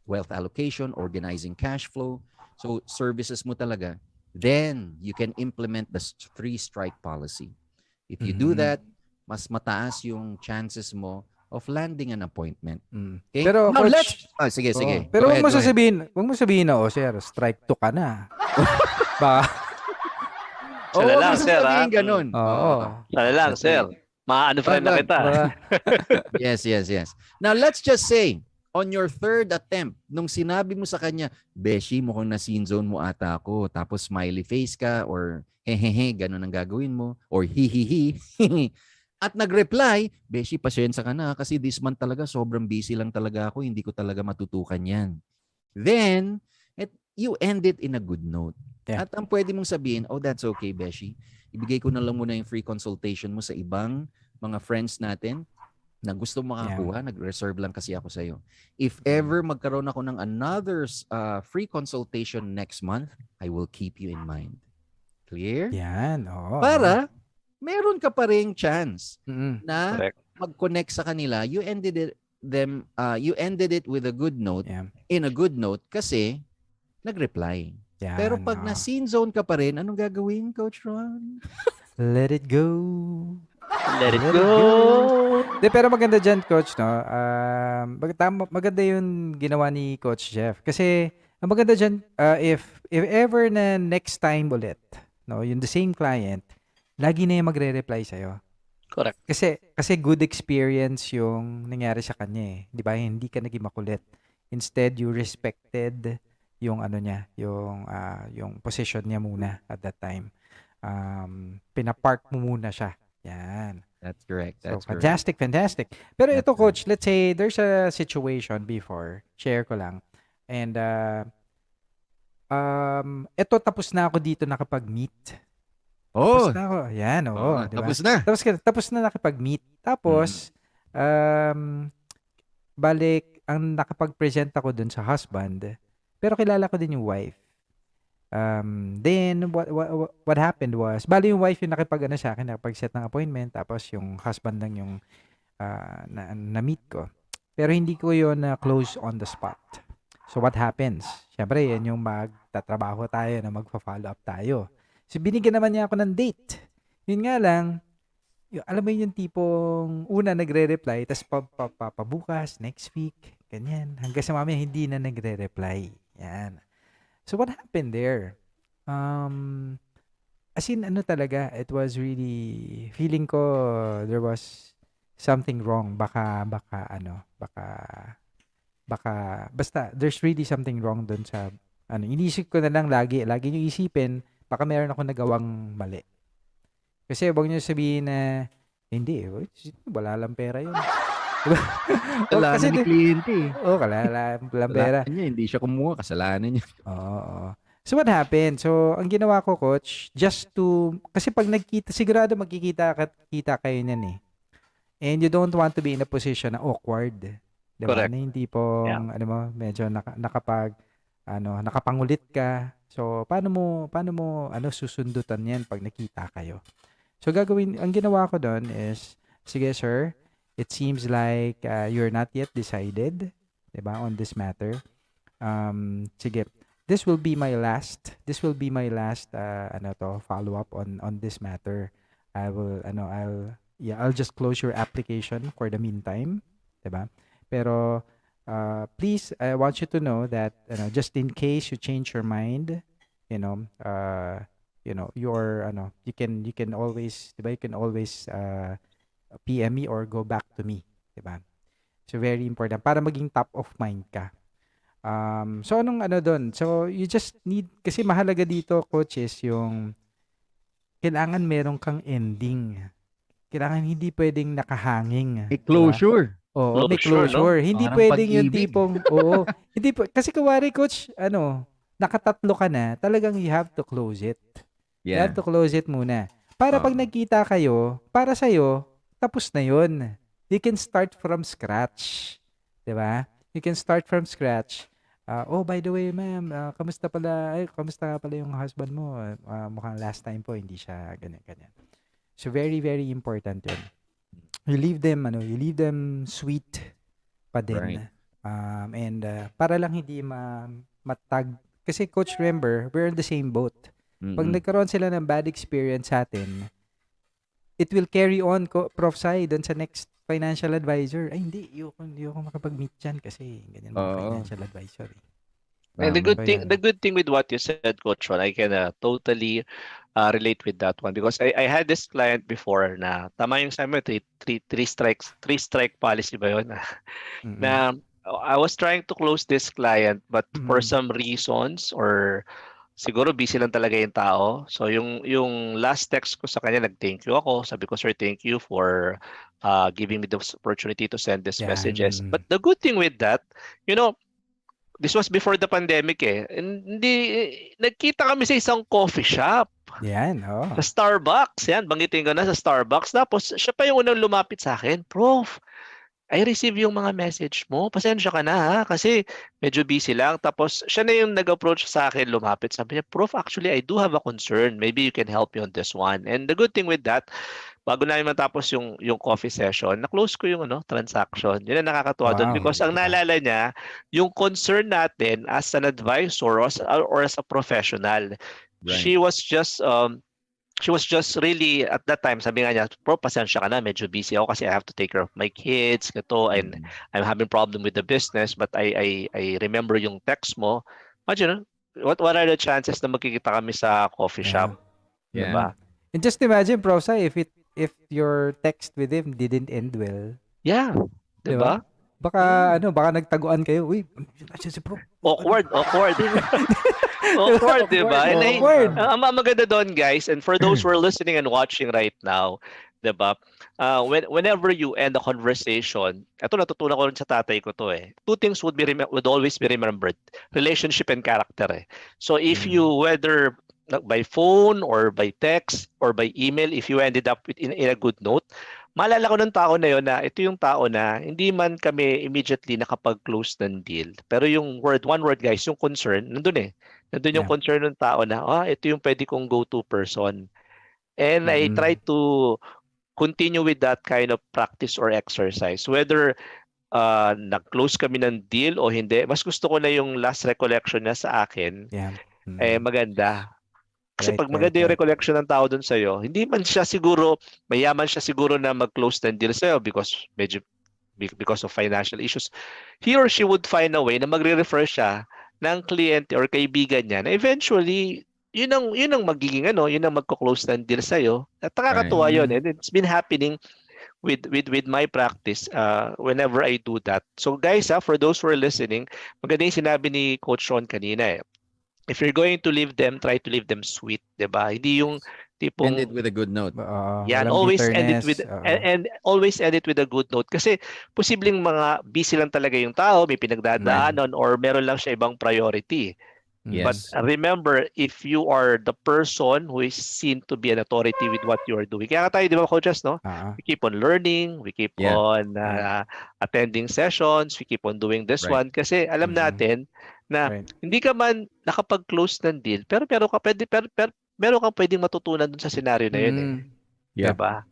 wealth allocation, organizing cash flow, so services mo talaga, then you can implement the 3-strike policy. If you do that, mas mataas yung chances mo of landing an appointment. Okay? Pero Now, coach, sige, sige. pero Go huwag mo ahead. sasabihin, na, sir, strike 2 ka na. Ba? Oo, Sana wag lang, mo sir, sasabihin ah. ganun. Oo. Sana lang, That's sir. right. Ma-unfriend na Wag. kita. Baka, Yes. Now, let's just say, on your third attempt, nung sinabi mo sa kanya, Beshi, mukhang na-scene zone mo ata ako, tapos smiley face ka, or hehehe, ganun ang gagawin mo, or hihihi, at nag-reply, Beshi, pasensya ka na kasi this month talaga sobrang busy lang talaga ako, hindi ko talaga matutukan yan. Then, you end it in a good note. Yeah. At ang pwede mong sabihin, oh, that's okay, Beshi. Ibigay ko na lang muna yung free consultation mo sa ibang mga friends natin na gusto makakuha, nag-reserve lang kasi ako sa'yo. If ever magkaroon ako ng another free consultation next month, I will keep you in mind. Clear? yan, oo. Para meron ka pa ring chance na Correct. mag-connect sa kanila. You ended it with a good note, Yeah. in a good note kasi nag-reply. Yan, Pero pag oo. na-scene zone ka pa rin, anong gagawin, Coach Ron? Let it go. Let it go. De, pero maganda dyan, Coach, no? Maganda yung ginawa ni Coach Jeff. Kasi, ang maganda dyan, if ever na next time ulit, no, yung the same client, lagi na yung magre-reply sa'yo. Correct. Kasi good experience yung nangyari sa kanya eh. Di ba? Hindi ka naging makulit. Instead, you respected yung ano niya, yung position niya muna at that time. Pinapark mo muna siya. Yan. That's correct. So, That's correct. fantastic. Pero That's ito, Coach, let's say there's a situation before, share ko lang. And, ito tapos na ako dito nakapag-meet. Tapos Oh, na ako. Yan, oo. Di ba? tapos na. Tapos na nakapag-meet. Tapos, balik, ang nakapag-present ako dun sa husband, pero kilala ko din yung wife. Then, what happened was, bali yung wife yung nakipag-ano sa akin, nakapag-set ng appointment, tapos yung husband lang yung na-meet ko. Pero hindi ko yun close on the spot. So, what happens? Siyempre, yan yung magtatrabaho tayo na magpa-follow up tayo. So, binigyan naman niya ako ng date. Yun nga lang, alam mo yun yung tipong una nagre-reply, tapos pabukas, next week, ganyan. Hanggang sa mamaya hindi na nagre-reply. Yan. So, what happened there? As in, ano talaga, it was really, feeling ko there was something wrong. Baka, basta, there's really something wrong dun sa, inisip ko na lang lagi nyo isipin, baka meron ako nagawang mali. Kasi wag nyo sabihin na, hindi, wala lang pera yun. Diba? Kasalanan ni kliyente. Wala lang pera. Kasalanan niya, hindi siya kumuha. Kasalanan niya. Oo. So, what happened? So, ang ginawa ko, Coach, kasi pag nagkita, sigurado magkikita kayo niyan eh. And you don't want to be in a position na awkward. Diba? Correct. Na hindi po, medyo nakapangulit ka. So, paano mo susundutan yan pag nakita kayo? So, ang ginawa ko doon is, sige sir, it seems like you're not yet decided, diba, on this matter. Sige, this will be my last follow up on this matter. I'll just close your application for the meantime, diba? Pero please, I want you to know that just in case you change your mind, you can always, diba, you can always PM me or go back to me, diba? So very important para maging top of mind ka. So anong doon? So you just need, kasi mahalaga dito, coaches, yung kailangan meron kang ending. Kailangan hindi pwedeng nakahanging. May closure. Diba? Oo, may Closure, closure. no? Hindi Parang pwedeng yung pag-ibig. tipong, oo. Hindi kasi kuwari, coach, nakatatlo ka na, talagang you have to close it. You have Yeah. to close it muna. Para pag nagkita kayo, para sa'yo, tapos na yun. You can start from scratch. Diba? You can start from scratch. By the way, ma'am, kamusta pala yung husband mo? Mukhang last time po, hindi siya ganyan. So, very, very important yun. You leave them sweet pa din. Right. And para lang hindi matag. Kasi, coach, remember, we're in the same boat. Pag nagkaroon sila ng bad experience sa atin, it will carry on, Prof. Sai, dun sa next financial advisor. Ay, hindi. Ayoko makapag-meet dyan kasi ganyan mga Oo. financial advisor. Eh. And Tama. So, yan. the good thing with what you said, Coach Ron, I can totally relate with that one because I had this client before na tama yung sabi mo, three strike policy ba yun? Mm-mm. Na I was trying to close this client but for Mm-mm. some reasons or siguro busy lang talaga yung tao. So yung last text ko sa kanya nag-thank you ako. Sabi ko, "Sir, thank you for giving me this opportunity to send these Yan. messages." But the good thing with that, you know, this was before the pandemic eh. Hindi nagkita kami sa isang coffee shop. Yan. Oh. Sa Starbucks, yan, banggitin ko na sa Starbucks. Tapos siya pa yung unang lumapit sa akin, Prof, I receive yung mga message mo. Pasensya ka na ha, kasi medyo busy lang. Tapos siya na yung nag-approach sa akin, lumapit. Sabi niya, Prof, actually, I do have a concern. Maybe you can help me on this one. And the good thing with that, bago namin matapos yung coffee session, na-close ko yung transaction. Yun ang nakakatuwa doon Wow. because ang Diba? naalala niya, yung concern natin as an advisor or as a professional. Right. She was just really at that time sabi nga niya, "Bro, pasensya ka na, medyo busy ako kasi I have to take care of my kids, gato, and Mm. I'm having problem with the business, but I remember yung text mo." Imagine, what are the chances na magkikita kami sa coffee shop, Yeah. 'di Yeah. ba? And just imagine, Prof, if your text with him didn't end well, Yeah, 'di 'di ba? ba? Baka nagtaguan kayo. Uy, siya si Prof. Ano? Awkward. Awkward, di ba? And Awkward. ang maganda doon, guys, and for those who are listening and watching right now, di ba? Whenever you end a conversation, ito natutunan ko rin sa tatay ko to eh. Two things would always be remembered. Relationship and character eh. So if you, whether by phone or by text or by email, if you ended up in a good note, maalala ko ng tao na yon na ito yung tao na hindi man kami immediately nakapag-close ng deal. Pero yung one word guys, yung concern, nandun eh. Nandun yung Yeah. concern ng tao na, ito yung pwede kong go-to person. And I Mm-mm. try to continue with that kind of practice or exercise. Whether nag-close kami ng deal o hindi, mas gusto ko na yung last recollection niya sa akin, Yeah. maganda. Kasi Right, pag maganda yung right. recollection ng tao dun sa'yo, hindi man siya siguro, mayaman siya siguro na mag-close ng deal sa'yo because of financial issues. He or she would find a way na magre-refer siya ng kliyente or kaibigan niya na eventually, yun ang magiging yun ang magko-close ng deal sa'yo. At nakakatuwa yun. And it's been happening with my practice whenever I do that. So guys, for those who are listening, maganda yung sinabi ni Coach Ron kanina eh. If you're going to leave them, try to leave them sweet, 'di ba? Hindi yung End it tipong with a good note. yan, Walang always end it bitterness. with and always end it with a good note kasi posibleng mga busy lang talaga yung tao, may pinagdadaanan or meron lang siya ibang priority. But Yes. remember, if you are the person who is seen to be an authority with what you are doing, kaya tayo, di ba, coaches, no? We keep on learning, we keep Yeah. on Yeah. attending sessions, we keep on doing this Right. one kasi alam natin na Right. hindi ka man nakapag-close ng deal, pero meron kang pwedeng matutunan dun sa scenario na yun eh. Yeah. Diba?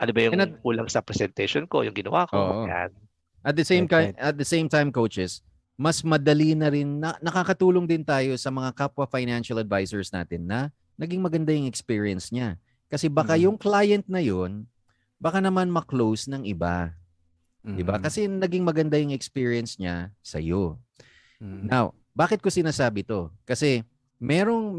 Ano ba yung And at- kulang sa presentation ko, yung ginawa ko? Oo. Yan. At the same Right, at the same time, coaches, mas madali na rin nakakatulong din tayo sa mga kapwa financial advisors natin na naging maganda yung experience niya. Kasi baka yung client na yun, baka naman ma-close ng iba. 'Di ba? Kasi naging maganda yung experience niya sa iyo. Now, bakit ko sinasabi to? Kasi merong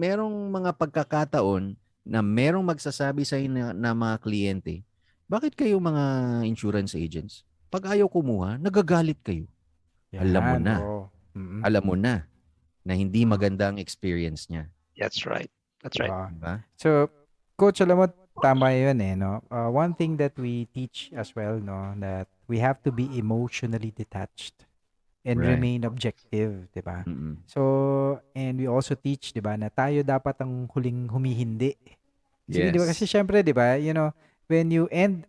mga pagkakataon na merong magsasabi sa inyo na mga kliyente, bakit kayo mga insurance agents? Pag ayaw kumuha, nagagalit kayo. Alam mo na. Alam mo na hindi maganda ang experience niya. That's right. That's right. Diba? So, Coach, alam mo, tama yun eh, no? One thing that we teach as well, no, that we have to be emotionally detached and Right. remain objective, di ba? Mm-mm. So, and we also teach, di ba, na tayo dapat ang huling humihindi. Sige, di ba? Yes. Kasi syempre, di ba, when you end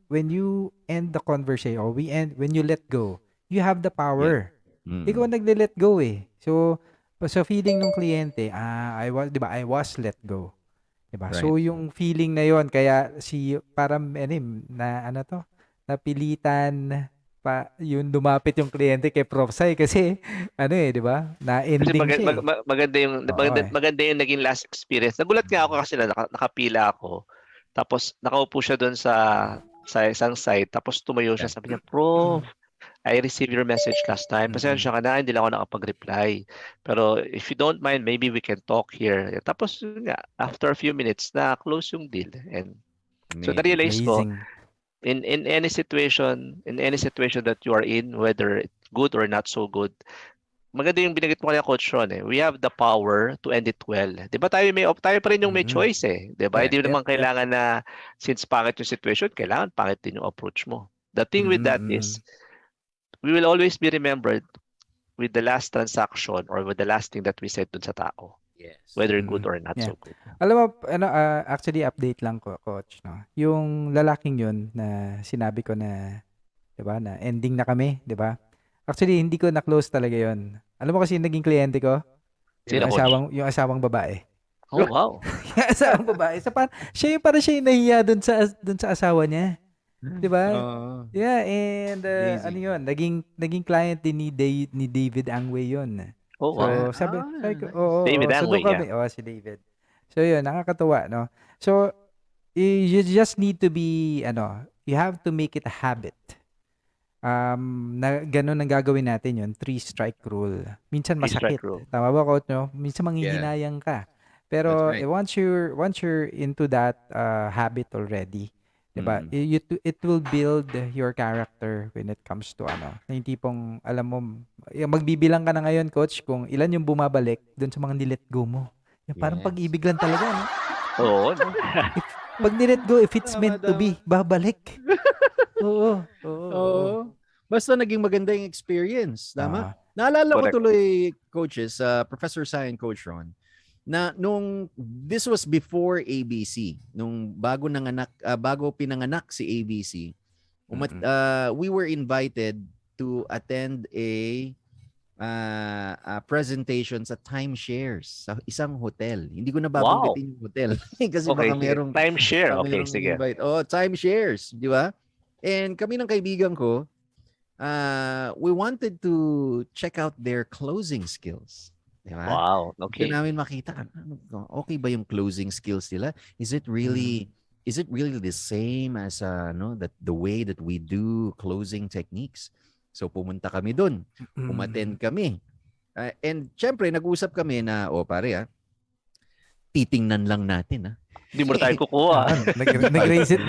the conversation or when you let go, you have the power. Mm-mm. Ikaw ang nagle-let go eh. So feeling ng kliyente, di ba, I was let go. Di ba? Right. So yung feeling na yon kaya parang napilitan pa yung lumapit yung kliyente kay Prof. Sai kasi di ba? Kasi Na-ending siya. Eh. maganda yung naging last experience. Nagulat nga ako kasi nakapila ako. Tapos nakaupo siya doon sa sa isang site, tapos tumayo siya, sabi niya, Prof, I received your message last time. Mm-mm. Pasensya ka na, hindi lang ako nakapag-reply. Pero if you don't mind, maybe we can talk here. Tapos yun nga, after a few minutes, na-close yung deal. And so Amazing. na-realize ko, Amazing. in any situation that you are in, whether it's good or not so good, maganda yung binanggit mo kaya Coach Ron eh. We have the power to end it well. 'Di ba tayo pa rin yung may Mm-mm. choice eh. 'Di ba? Correct. Hindi Yep, naman yep. kailangan na since pangit yung situation, kailangan pangit din yung approach mo. The thing with that is Mm-mm. we will always be remembered with the last transaction or with the last thing that we said dun sa tao, Yes. whether Mm-mm. good or not Yeah. so good. Alam mo, actually update lang ko, coach, no. Yung lalaking yun na sinabi ko na, 'di ba, na ending na kami, 'di ba? Actually, hindi ko na-close talaga yun. Alam mo kasi yung naging kliyente ko, Sino, yung Coach? asawang babae. Oh, wow. Yung asawang babae. Siya yung nahiya dun sa asawa niya. 'Di ba? Oo. Yeah, and Amazing. ano yun, naging client din ni David Angway yun. Oh, wow. So, sabi ko, Nice. oo, David oo. So, Angway, doon kami, si David. So, yun, nakakatuwa, no? So, you just need to be, you have to make it a habit. Na ganun ang gagawin natin yun, 3-strike rule. Minsan Three-strike masakit. rule. Tama ba, coach, no? Minsan manghihinayang ka. That's Pero right. once you're into that habit already, 'di ba? It will build your character when it comes to na yung tipong alam mo, magbibilang ka na ngayon, coach, kung ilan yung bumabalik dun sa mga nilet go mo. Yung parang Yes. pag-ibig lang talaga, no? Oo, no? Pag nilet go, if it's Tama, meant to be, babalik. Oo. Oo. Basta naging maganda yung experience. Tama? Ah, Naalala ko Correct. tuloy, coaches, Professor Sai and Coach Ron, na this was before ABC, nung bago pinanganak si ABC, we were invited to attend a presentation sa timeshares sa isang hotel. Hindi ko na babanggitin yung hotel kasi Okay, baka sige. merong Timeshare. baka Okay, merong sige. invite. Oh, timeshares, di ba? And kami ng kaibigan ko, we wanted to check out their closing skills. Di ba? Wow. Gusto Okay. namin makita, okay ba yung closing skills nila? Is it really the same as the way that we do closing techniques? So pumunta kami doon. Umattend kami. And syempre nag-usap kami na pare titingnan lang natin Hindi mo na tayo kukuha. Nag-raise it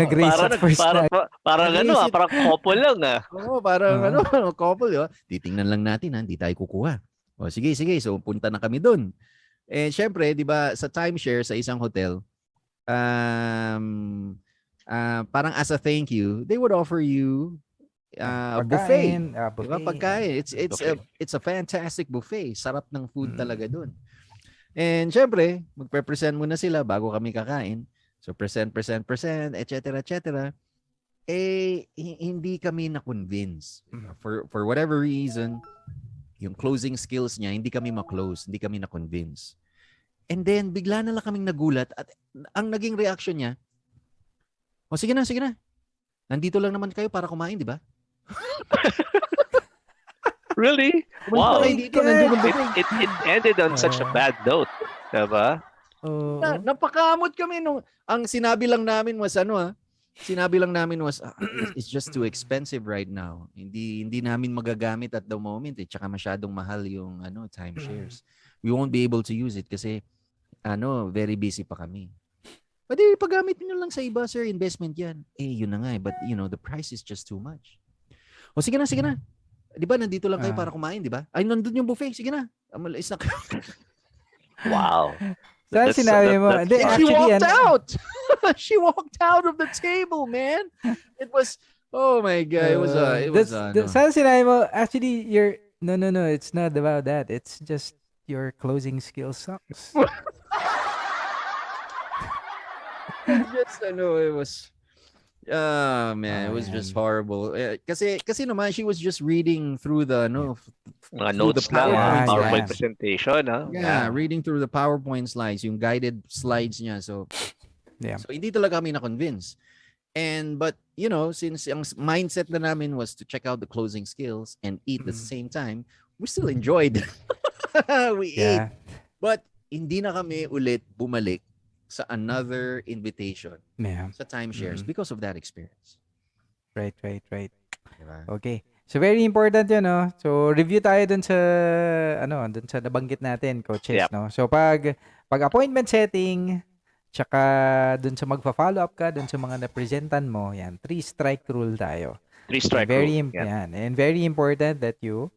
first na. Parang Nag-raise it. parang couple lang Oo, parang couple, di ba? Titingnan lang natin hindi tayo kukuha. O sige. So punta na kami doon. Eh syempre, 'di ba, sa timeshare sa isang hotel, parang as a thank you, they would offer you buffet. Pagkain, Di ba? buffet. Pagkain. Buffet. It's a fantastic buffet. Sarap ng food talaga doon. And syempre, magpe-present muna sila bago kami kakain. So present, etc. Hindi kami na-convince. For whatever reason, yung closing skills niya, hindi kami ma-close, hindi kami na-convince. And then, bigla na lang kaming nagulat at ang naging reaction niya, sige na. Nandito lang naman kayo para kumain, di ba? Really? Wow. Wow. Dito, nandun ang buffet. It ended on such a bad note. Diba? Napakamot kami nung ang sinabi lang namin was it's just too expensive right now. Hindi namin magagamit at the moment tsaka masyadong mahal yung timeshares. We won't be able to use it kasi very busy pa kami. Pwede paggamit niyo lang sa iba, sir, investment 'yan. Yun na nga but the price is just too much. Sige na. 'Di ba nandito lang kayo para kumain, 'di ba? Ay nandun yung buffet, sige na. Amalis na kayo. Wow. Saan sinabi mo? Hindi, She actually, walked out. She walked out of the table, man. It was, oh my God. It was saan sinabi mo? Actually, no, it's not about that. It's just your closing skill sucks. it was, man, it was just horrible. Kasi naman, she was just reading through the, Mga through the notes lang. PowerPoint PowerPoint slides. presentation. Yeah, reading through the PowerPoint slides, yung guided slides niya. So, Yeah. so hindi talaga kami na-convince. But, since ang mindset na namin was to check out the closing skills and eat at the same time, we still enjoyed. We ate. Yeah. But, hindi na kami ulit bumalik sa another invitation Yeah. sa timeshares because of that experience. Right. Diba? Okay. So very important 'yun, no? So review tayo dun sa dun sa nabanggit natin, coaches, Yep. no? So pag appointment setting, tsaka dun sa magfa-follow up ka dun sa mga napresentan mo, yan, 3 strike rule tayo. Three And strike rule. Yan. very important that you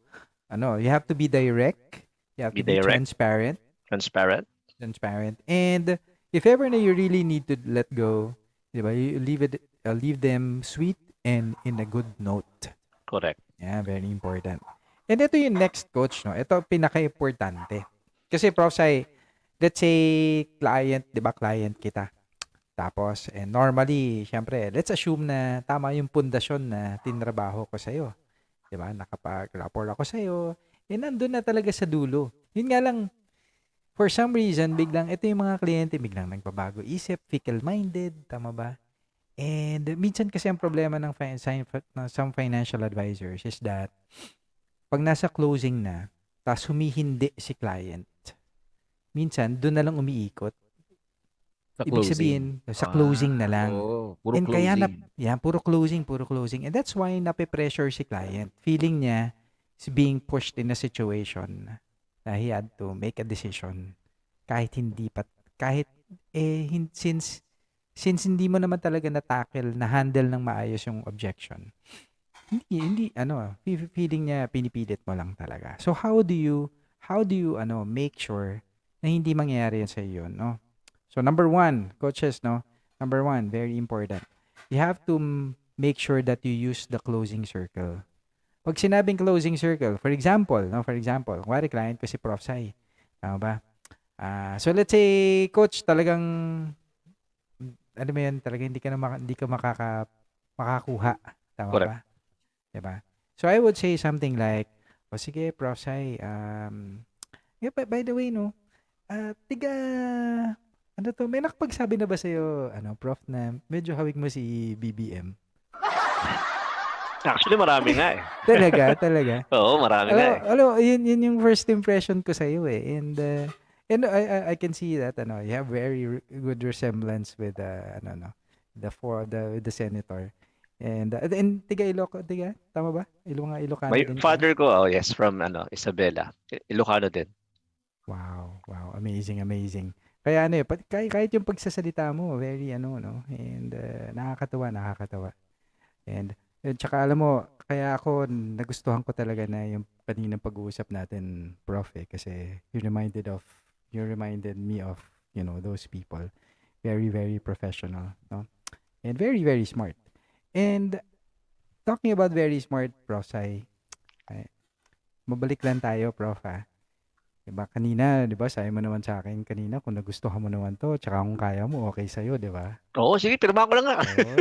have to be direct, you have Be to be direct, transparent. transparent. And if ever na you really need to let go, 'di ba? You leave them sweet and in a good note. Correct. Yeah, very important. And ito yung next, coach, no? Ito pinaka-importante. Kasi Prof. Sai, let's say client, 'di ba? Client kita. Tapos normally, syempre, let's assume na tama yung pundasyon na tinrabaho ko sa 'di ba? Nakapag-rapport ako sa nandun na talaga sa dulo. Yun nga lang, for some reason, biglang ito yung mga kliyente biglang nagbabago isip, fickle-minded, tama ba? And minsan kasi ang problema ng some financial advisors is that pag nasa closing na, tas humihindi si client, minsan doon na lang umiikot. Sa Ibig closing. sabihin, sa closing na lang. Puro And kaya closing. puro closing. And that's why nape-pressure si client. Feeling niya is being pushed in a situation na he had to make a decision kahit since hindi mo naman talaga na handle ng maayos yung objection. Hindi feeling niya pinipilit mo lang talaga. So how do you make sure na hindi mangyayari yan sa iyo, no? So number 1, coaches, no? Number 1, very important. You have to make sure that you use the closing circle. Pag sinabing closing circle, for example, kuwari client ko si Prof. Sai. Tama ba? So let's say, coach, talagang ano mo yun, talaga hindi ka makakuha. Tama Correct. ba? Diba? So I would say something like, sige, Prof. Sai, yeah, by the way, no, may nakapagsabi na ba sa'yo, Prof, na medyo hawig mo si BBM? Actually, marami nga eh. Talaga. Oo, marami nga eh. Yun yung first impression ko sa'yo eh. And I can see that, you have very good resemblance with, the senator. And tama ba? Ilocano My din ka? father ko, yes, from Isabela. Ilocano din. Wow, amazing. Kaya kahit yung pagsasalita mo, very and nakakatawa. And tsaka alam mo, kaya ako nagustuhan ko talaga na yung kaninang pag-uusap natin, Prof, kasi you reminded me of, those people. Very, very professional, no? And very, very smart. And talking about very smart, Prof, mabalik lang tayo, Prof, ha? Diba, kanina, diba, sabi mo naman sa akin kanina kung nagustuhan mo naman to, tsaka kung kaya mo, okay sa'yo, diba? Oo, sige, pirma ko lang nga. Oo.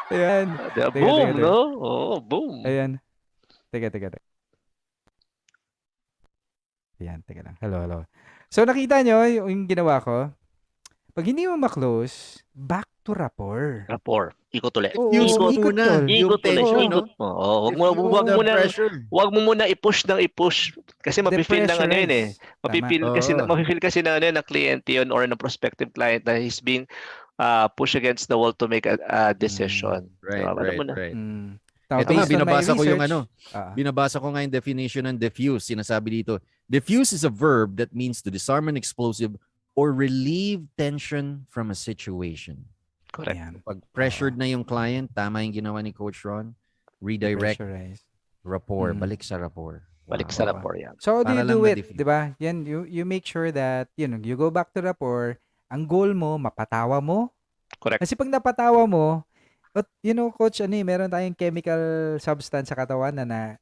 Ayan. Boom, Teka. no? Oo, boom. Ayan. Teka. Ayan, teka lang. Hello. So, nakita nyo yung ginawa ko? Pag hindi mo ma-close, back to rapport. Rapport. Ikot ulit. Diffuse mo ikot muna tol. yung Ikot ulit. tension, no? Ikot mo. Oo, Diffuse the pressure. wag mo muna i-push ng i-push. Kasi mapifeel ng yun eh. Depressurize. Mapifeel kasi na na kliyente yun or ng prospective client na he's being pushed against the wall to make a decision. Right. Now, Ito nga, based on my binabasa ko yung research, binabasa ko nga yung definition ng diffuse. Sinasabi dito, diffuse is a verb that means to disarm an explosive or relieve tension from a situation. Correct. Ayan. Pag pressured na yung client, tama yung ginawa ni Coach Ron, redirect Depressurize. rapport, balik sa rapport. Balik sa rapport yan. So, how do Para you lang do it? ma-diffuse. Diba? Yan, you make sure that, you go back to rapport. Ang goal mo, mapatawa mo. Correct. Kasi pag napatawa mo, coach, meron tayong chemical substance sa katawan na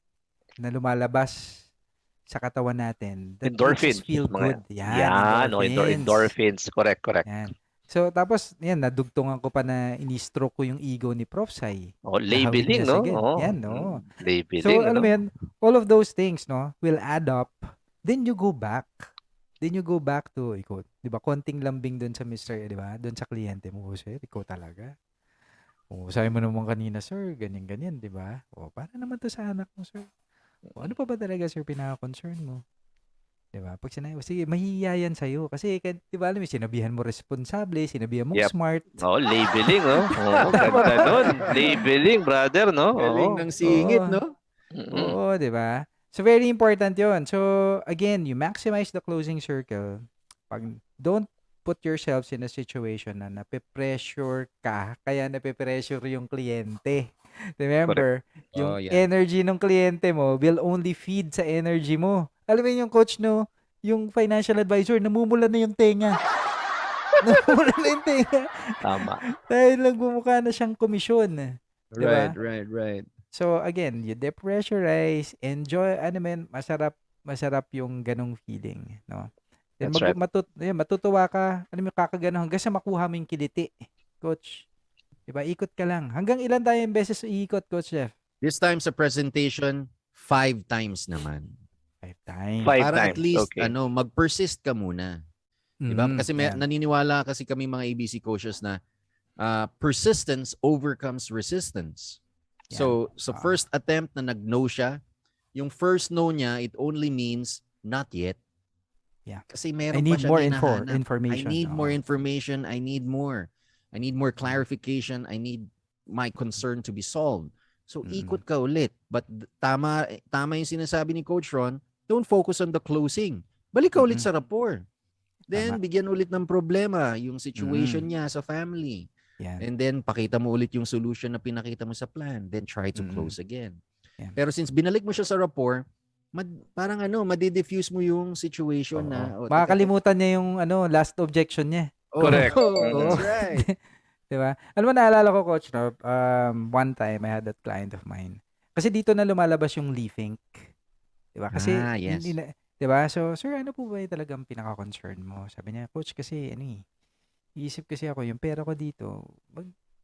lumalabas sa katawan natin. That Endorphins. makes us feel good. Yan, endorphins. Correct. Yan. So, tapos, nadugtungan ko pa na ini-stroke ko yung ego ni Prof. Sai. Oh, labeling, Nahawig niya no? sagad. Oh. Yan, no? Labeling, So, alam mo yan, all of those things, no, will add up. Then you go back. To, di ba, konting lambing dun sa Mr., di ba, dun sa kliyente mo, sir, ikaw talaga. Sabi mo naman kanina, sir, ganyan, di ba? Para naman to sa anak mo, sir. Ano pa ba talaga, sir, pinaka-concern mo? 'Di ba? Pag sinabi mo, sige, mahihiya yan sa'yo. Kasi, 'di ba, alam mo, sinabihan mo responsable, sinabihan mong Yep. smart. Oh, labeling, oh. Oo, ganda nun. Labeling, brother, no? Oo. Galing ng singit, Oo. no? Mm-mm. Oo, 'di ba? So, very important yon. So, again, you maximize the closing circle. Don't put yourselves in a situation na nape-pressure ka, kaya nape-pressure yung kliyente. Remember, Oh, yung yeah. energy ng kliyente mo will only feed sa energy mo. Alam mo yung coach, no? Yung financial advisor, namumula na yung tenga. Namumula na yung tenga. Tama. Dahil nagmumukha na siyang komisyon. Di ba? Right. So, again, you depressurize, enjoy, ano man, masarap yung ganong feeling, no? Then That's right. matutuwa ka, alam mo, kakagano hanggang sa makuha mo yung kiliti, coach. 'Di ba? Ikot ka lang. Hanggang ilan tayong beses iikot, Coach Jeff? This time sa presentation, 5 times naman. 5 times. 5 Para at times. least, Okay. mag-persist ka muna. Diba? Kasi Yan. naniniwala kasi kami mga ABC coaches na persistence overcomes resistance. So, sa first attempt na nag-no siya, yung first no niya, it only means not yet. Yeah. Kasi I meron need pa siya more hinahanap. information. I need more information. I need more clarification. I need my concern to be solved. So, ikot ka ulit. But tama yung sinasabi ni Coach Ron, don't focus on the closing. Balik ka ulit sa rapport. Then, Tama. bigyan ulit ng problema yung situation niya sa family. Yan. And then, pakita mo ulit yung solution na pinakita mo sa plan. Then, try to close again. Yan. Pero since binalik mo siya sa rapport, parang madi-diffuse mo yung situation na... Makakalimutan niya yung last objection niya. Correct. That's right. Diba? Alam mo, naalala ko, Coach, no? One time, I had that client of mine. Kasi dito na lumalabas yung leafing. Diba? Kasi, yes. diba? So, sir, ano po ba yung talagang pinaka-concern mo? Sabi niya, Coach, kasi, iisip kasi ako, yung pera ko dito,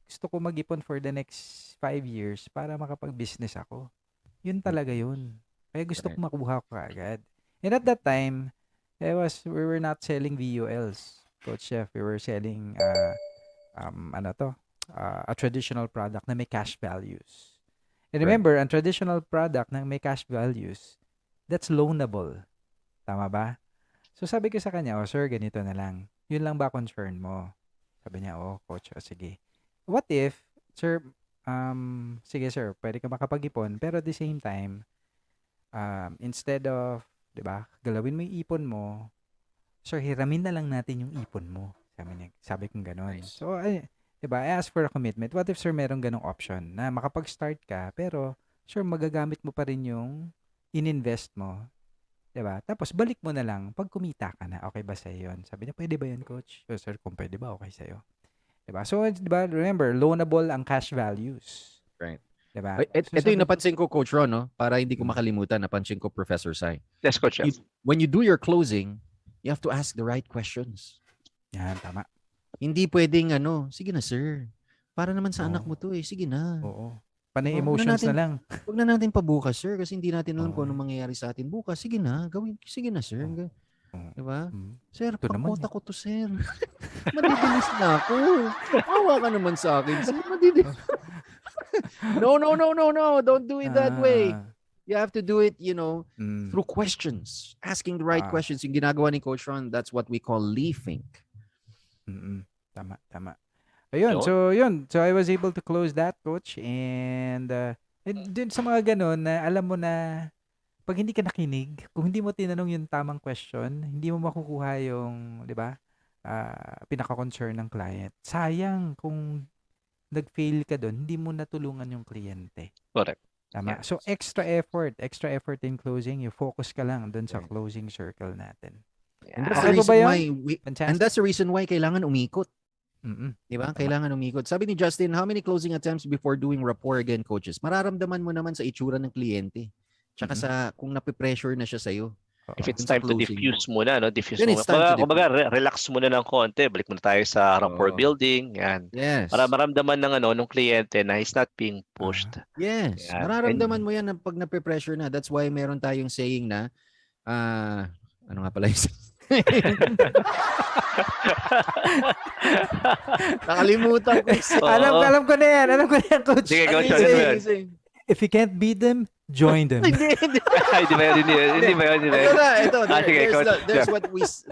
gusto ko mag-ipon for the next 5 years para makapag-business ako. Yun talaga yun. Kaya gusto ko makuha ko agad. And at that time, we were not selling VULs, Coach Chef. We were selling, a traditional product na may cash values. And remember, ang traditional product na may cash values, that's loanable. Tama ba? So sabi ko sa kanya, sir, ganito na lang. Yun lang ba concern mo? Sabi niya, coach, sige. What if, sir, sige sir, pwede ka makapag-ipon, pero at the same time, instead of, 'di ba, galawin mo 'yung ipon mo, sir, hiramin na lang natin 'yung ipon mo. Sabi kong gano'n. Nice. So, 'di ba, I ask for a commitment. What if, sir, merong ganong option na makapag-start ka, pero, sir, magagamit mo pa rin 'yung ininvest mo, 'di ba? Tapos, balik mo na lang pag kumita ka na. Okay ba sa'yo 'yun? Sabi niya, pwede ba 'yan, coach? So, sir, kung pwede ba, okay sa'yo. 'Di ba? So, 'di ba, remember, loanable ang cash values. Right. Diba? Ito yung napansin ko, Coach Ron, no? Para hindi ko makalimutan, napansin ko, Professor Sai. Yes, Coach Chef. When you do your closing, you have to ask the right questions. Yan, tama. Hindi pwedeng, sige na, sir. Para naman sa anak mo to, sige na. Oo. Panay emotions na lang. Huwag na natin pabukas, sir, kasi hindi natin alam kung anong mangyayari sa atin bukas. Sige na, sige na, sir. Diba? Ito Sir, naman pakota ko to, sir. Madidilis na ako. Awa ka naman sa akin, sir. Madidilis. No. Don't do it that way. You have to do it, through questions. Asking the right questions. Yung ginagawa ni Coach Ron, that's what we call leafing. Tama. Ayun, so yun. So I was able to close that, Coach. And dun sa mga ganun na alam mo na pag hindi ka nakinig, kung hindi mo tinanong yung tamang question, hindi mo makukuha yung, di ba, pinaka-concern ng client. Sayang kung nag-fail ka doon, hindi mo natulungan yung kliyente. Correct. Tama. Yes. So, extra effort in closing. You focus ka lang doon sa closing circle natin. And Okay po ba yun? and that's the reason why kailangan umikot. Diba? Tama. Kailangan umikot. Sabi ni Justin, how many closing attempts before doing rapport again, coaches? Mararamdaman mo naman sa itsura ng kliyente. Tsaka sa kung nape-pressure na siya sa'yo. If it's Dun sa time to closing diffuse muna, no? Diffuse Then muna. it's time to Kumbaga, relax muna ng konti. Balik muna tayo sa rapport building. Yan. Yes. Para maramdaman ng kliyente na he's not being pushed. Yes. Yan. Mararamdaman mo yan pag nape-pressure na. That's why meron tayong saying na, ano nga pala yung nakalimutan ko. Alam ko na yan, Coach. Sige, Ano Coach. yung saying? If you can't beat them, Join them. Hindi ba yun? Hindi ba yun? Ito. Sige, coach.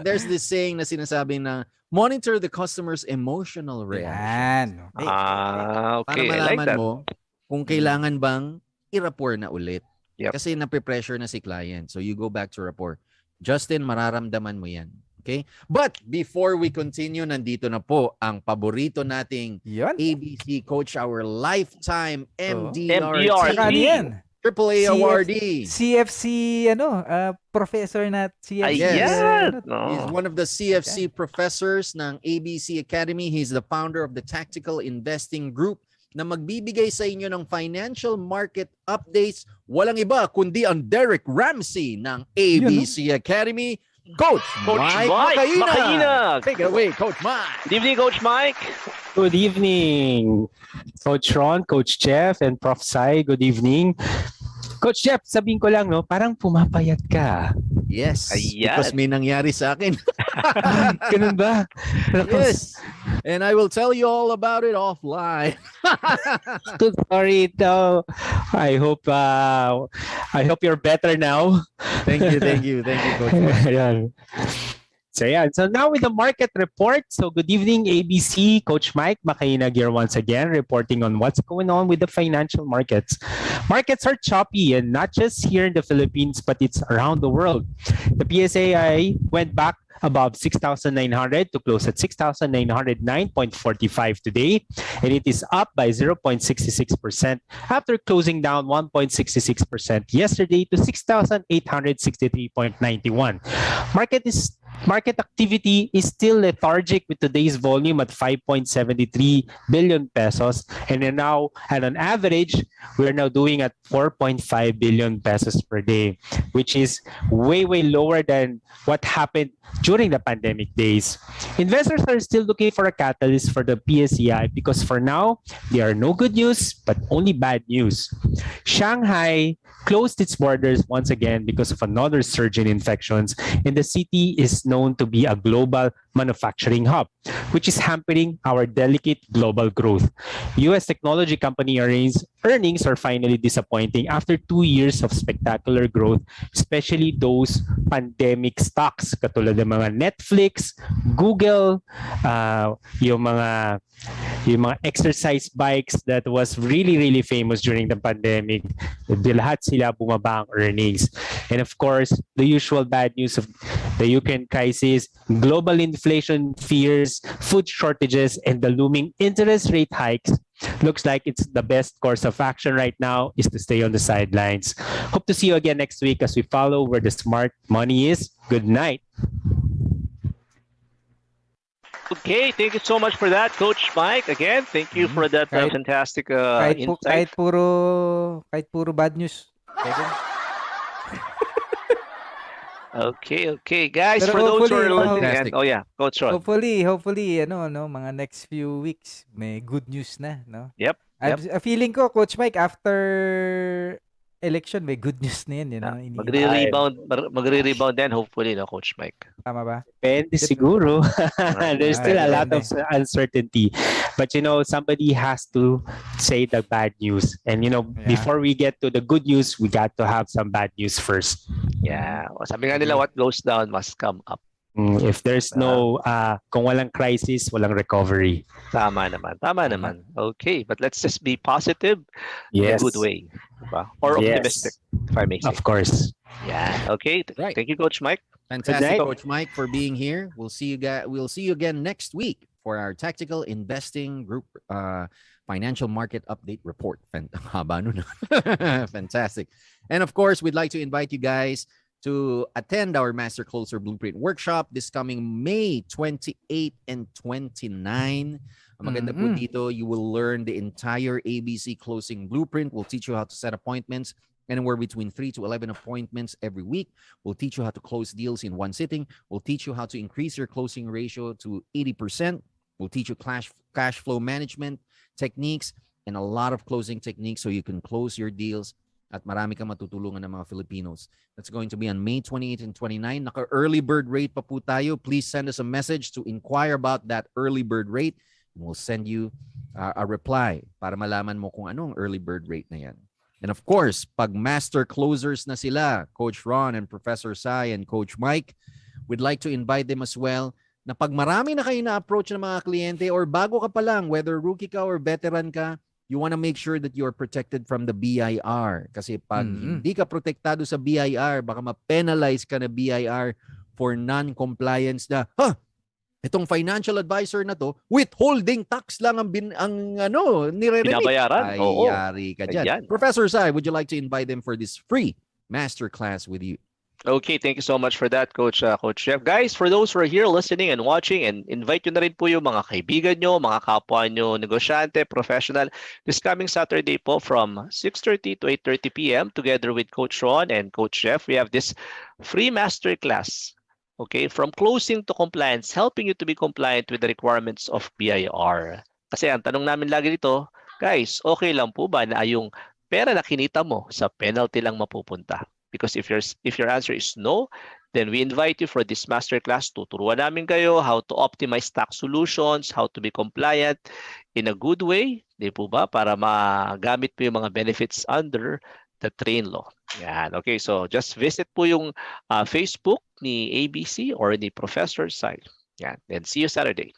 There's this saying na sinasabi na monitor the customer's emotional reaction. Yan. Okay. Para Okay, I like malaman that. mo kung kailangan bang i-rapport na ulit. Yep. Kasi nape-pressure na si client. So you go back to rapport. Justin, mararamdaman mo yan. Okay? But before we continue, nandito na po ang paborito nating Yun. ABC coach, our lifetime MDRT. MDRT, Ano yan? AAA awardee. CFC, professor na CFC. Ayan. He's one of the CFC professors ng ABC Academy. He's the founder of the Tactical Investing Group na magbibigay sa inyo ng financial market updates. Walang iba kundi ang Derek Ramsey ng ABC Academy. Coach Mike Makaina. Take it away, Coach Mike. Good evening, Coach Mike. Good evening, Coach Ron, Coach Jeff, and Prof. Sai. Good evening. Coach Jeff, sabihin ko lang, no, parang pumapayat ka. Yes, Ayan. because may nangyari sa akin. Ganun ba? Yes, and I will tell you all about it offline. Too sorry. No. I hope you're better now. Thank you, Coach Mike. Ayan. So yeah, so now with the market report. So good evening, ABC. Coach Mike Makaina here once again, reporting on what's going on with the financial markets. Markets are choppy, and not just here in the Philippines, but it's around the world. The PSAI went back above 6,900 to close at 6,909.45 today, and it is up by 0.66% after closing down 1.66% yesterday to 6,863.91. Market activity is still lethargic with today's volume at 5.73 billion pesos, and then now at an average we're now doing at 4.5 billion pesos per day, which is way lower than what happened during the pandemic days. Investors are still looking for a catalyst for the PSEI because for now there are no good news but only bad news. Shanghai closed its borders once again because of another surge in infections, and the city is known to be a global manufacturing hub, which is hampering our delicate global growth. U.S. technology company earnings are finally disappointing after 2 years of spectacular growth, especially those pandemic stocks katulad ng mga Netflix, Google, yung mga exercise bikes that was really famous during the pandemic. Lahat sila bumaba ang earnings. And of course, the usual bad news of the Ukraine crisis, global inflation fears, food shortages, and the looming interest rate hikes. Looks like it's the best course of action right now is to stay on the sidelines. Hope to see you again next week as we follow where the smart money is. Good night. Okay, thank you so much for that, Coach Mike. Again, thank you for that fantastic insight. kahit puro bad news. Okay, guys. Pero For those who are hopefully, listening, Coach Ron. Hopefully, mga next few weeks may good news na, no? Yep. I'm feeling ko, Coach Mike, after election, may good news na yan, Magre-rebound din, hopefully, no, Coach Mike. Tama ba? Depende siguro. There's still a lot of Depende. uncertainty. But somebody has to say the bad news. And before we get to the good news, we got to have some bad news first. Yeah. Sabi nga nila, what goes down must come up. If there's no, kung walang crisis, walang recovery. Tama naman. Okay, but let's just be positive in a Yes. good way. Diba? Or Yes. optimistic, if I may say. Of course. Yeah. Okay. Right. Thank you, Coach Mike. Fantastic, night. Coach Mike, for being here. We'll see you again next week for our Tactical Investing Group Financial Market Update Report. Haba nun. Fantastic. And of course, we'd like to invite you guys to attend our Master Closer Blueprint Workshop this coming May 28 and 29. Ang maganda po dito, you will learn the entire ABC closing blueprint. We'll teach you how to set appointments, anywhere between 3 to 11 appointments every week. We'll teach you how to close deals in one sitting. We'll teach you how to increase your closing ratio to 80%. We'll teach you cash flow management techniques and a lot of closing techniques so you can close your deals at marami kang matutulungan ng mga Filipinos. That's going to be on May 28 and 29. Naka-early bird rate pa po tayo. Please send us a message to inquire about that early bird rate. And we'll send you a reply para malaman mo kung anong early bird rate na yan. And of course, pag master closers na sila, Coach Ron and Professor Sai and Coach Mike, we'd like to invite them as well na pag marami na kayo na-approach ng mga kliyente or bago ka pa lang, whether rookie ka or veteran ka, you want to make sure that you are protected from the BIR. Kasi pag hindi ka protektado sa BIR, baka ma-penalize ka na BIR for non-compliance na, itong financial advisor na to, withholding tax lang ang nire-remit. Binabayaran. Ay, Oo. yari ka dyan. Ayan. Professor Sai, would you like to invite them for this free masterclass with you? Okay, thank you so much for that, Coach Jeff. Guys, for those who are here listening and watching, and invite nyo na rin po yung mga kaibigan nyo, mga kapwa nyo, negosyante, professional, this coming Saturday po from 6:30 to 8:30 p.m. together with Coach Ron and Coach Jeff. We have this free masterclass, okay, from closing to compliance, helping you to be compliant with the requirements of BIR. Kasi ang tanong namin lagi dito, guys, okay lang po ba na yung pera na kinita mo sa penalty lang mapupunta? Because if your answer is no, then we invite you for this masterclass. Tuturuan namin kayo how to optimize tax solutions, how to be compliant in a good way, di po ba? Para magamit po yung mga benefits under the train law. Yan. Okay, so just visit po yung Facebook ni ABC or ni Professor Sai. Yan. Then see you Saturday.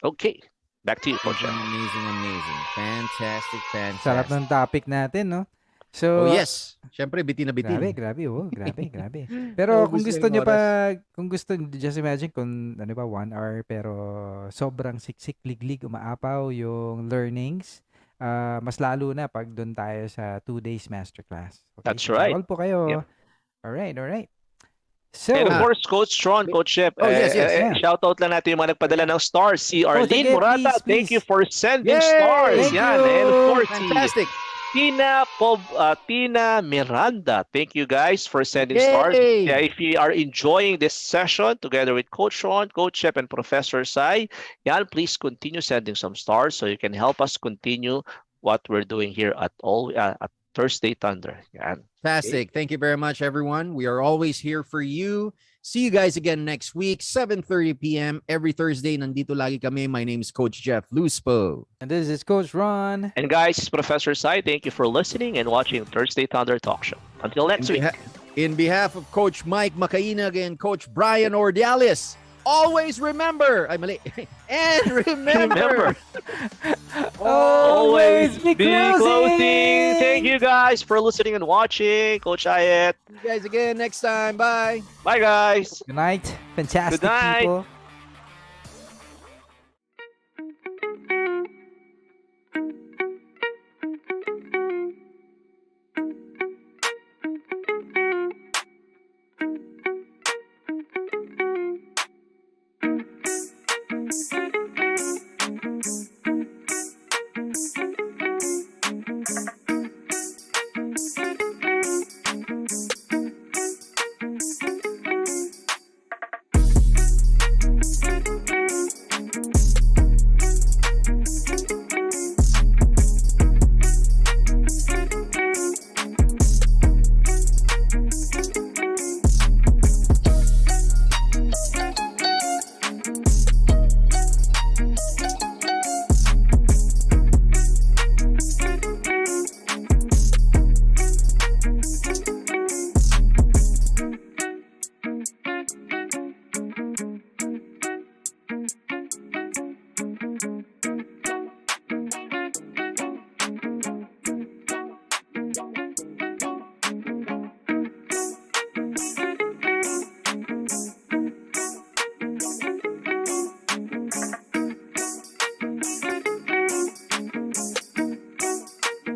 Okay, back to you, Coach. Amazing. Fantastic. Sarap ng topic natin, no? So, Oh yes, syempre bitin na bitin. grabe. Pero kung gusto nyo just imagine kung 1 hour pero sobrang siksik, liglig, umaapaw yung learnings. Mas lalo na pag doon tayo sa 2 days masterclass. Okay? That's right. All po kayo. Yep. Alright. So, And of course, Coach Ron, Coach Jeff, yes. shout out lang natin yung mga nagpadala ng stars. Si Arlene sige, Murata, please. thank you for sending Yay! stars. Thank Yan. you. And of course, Fantastic. Tina Miranda. Thank you guys for sending Yay! stars. Yeah, if you are enjoying this session together with Coach Ron, Coach Jeff, and Professor Sai, please continue sending some stars so you can help us continue what we're doing here at Thursday Thunder. Yan. Fantastic. Thank you very much, everyone. We are always here for you. See you guys again next week, 7:30 p.m. every Thursday. Nandito lagi kami. My name is Coach Jeff Luspo. and this is Coach Ron. And guys, Professor Sai, thank you for listening and watching Thursday Thunder Talk Show. Until next week. In behalf of Coach Mike Macainag and Coach Brian Ordiales, always remember, and remember, Always be closing. Thank you guys for listening and watching. Coach Ayet. see you guys again next time. Bye. Bye, guys. Good night, fantastic Good night. people.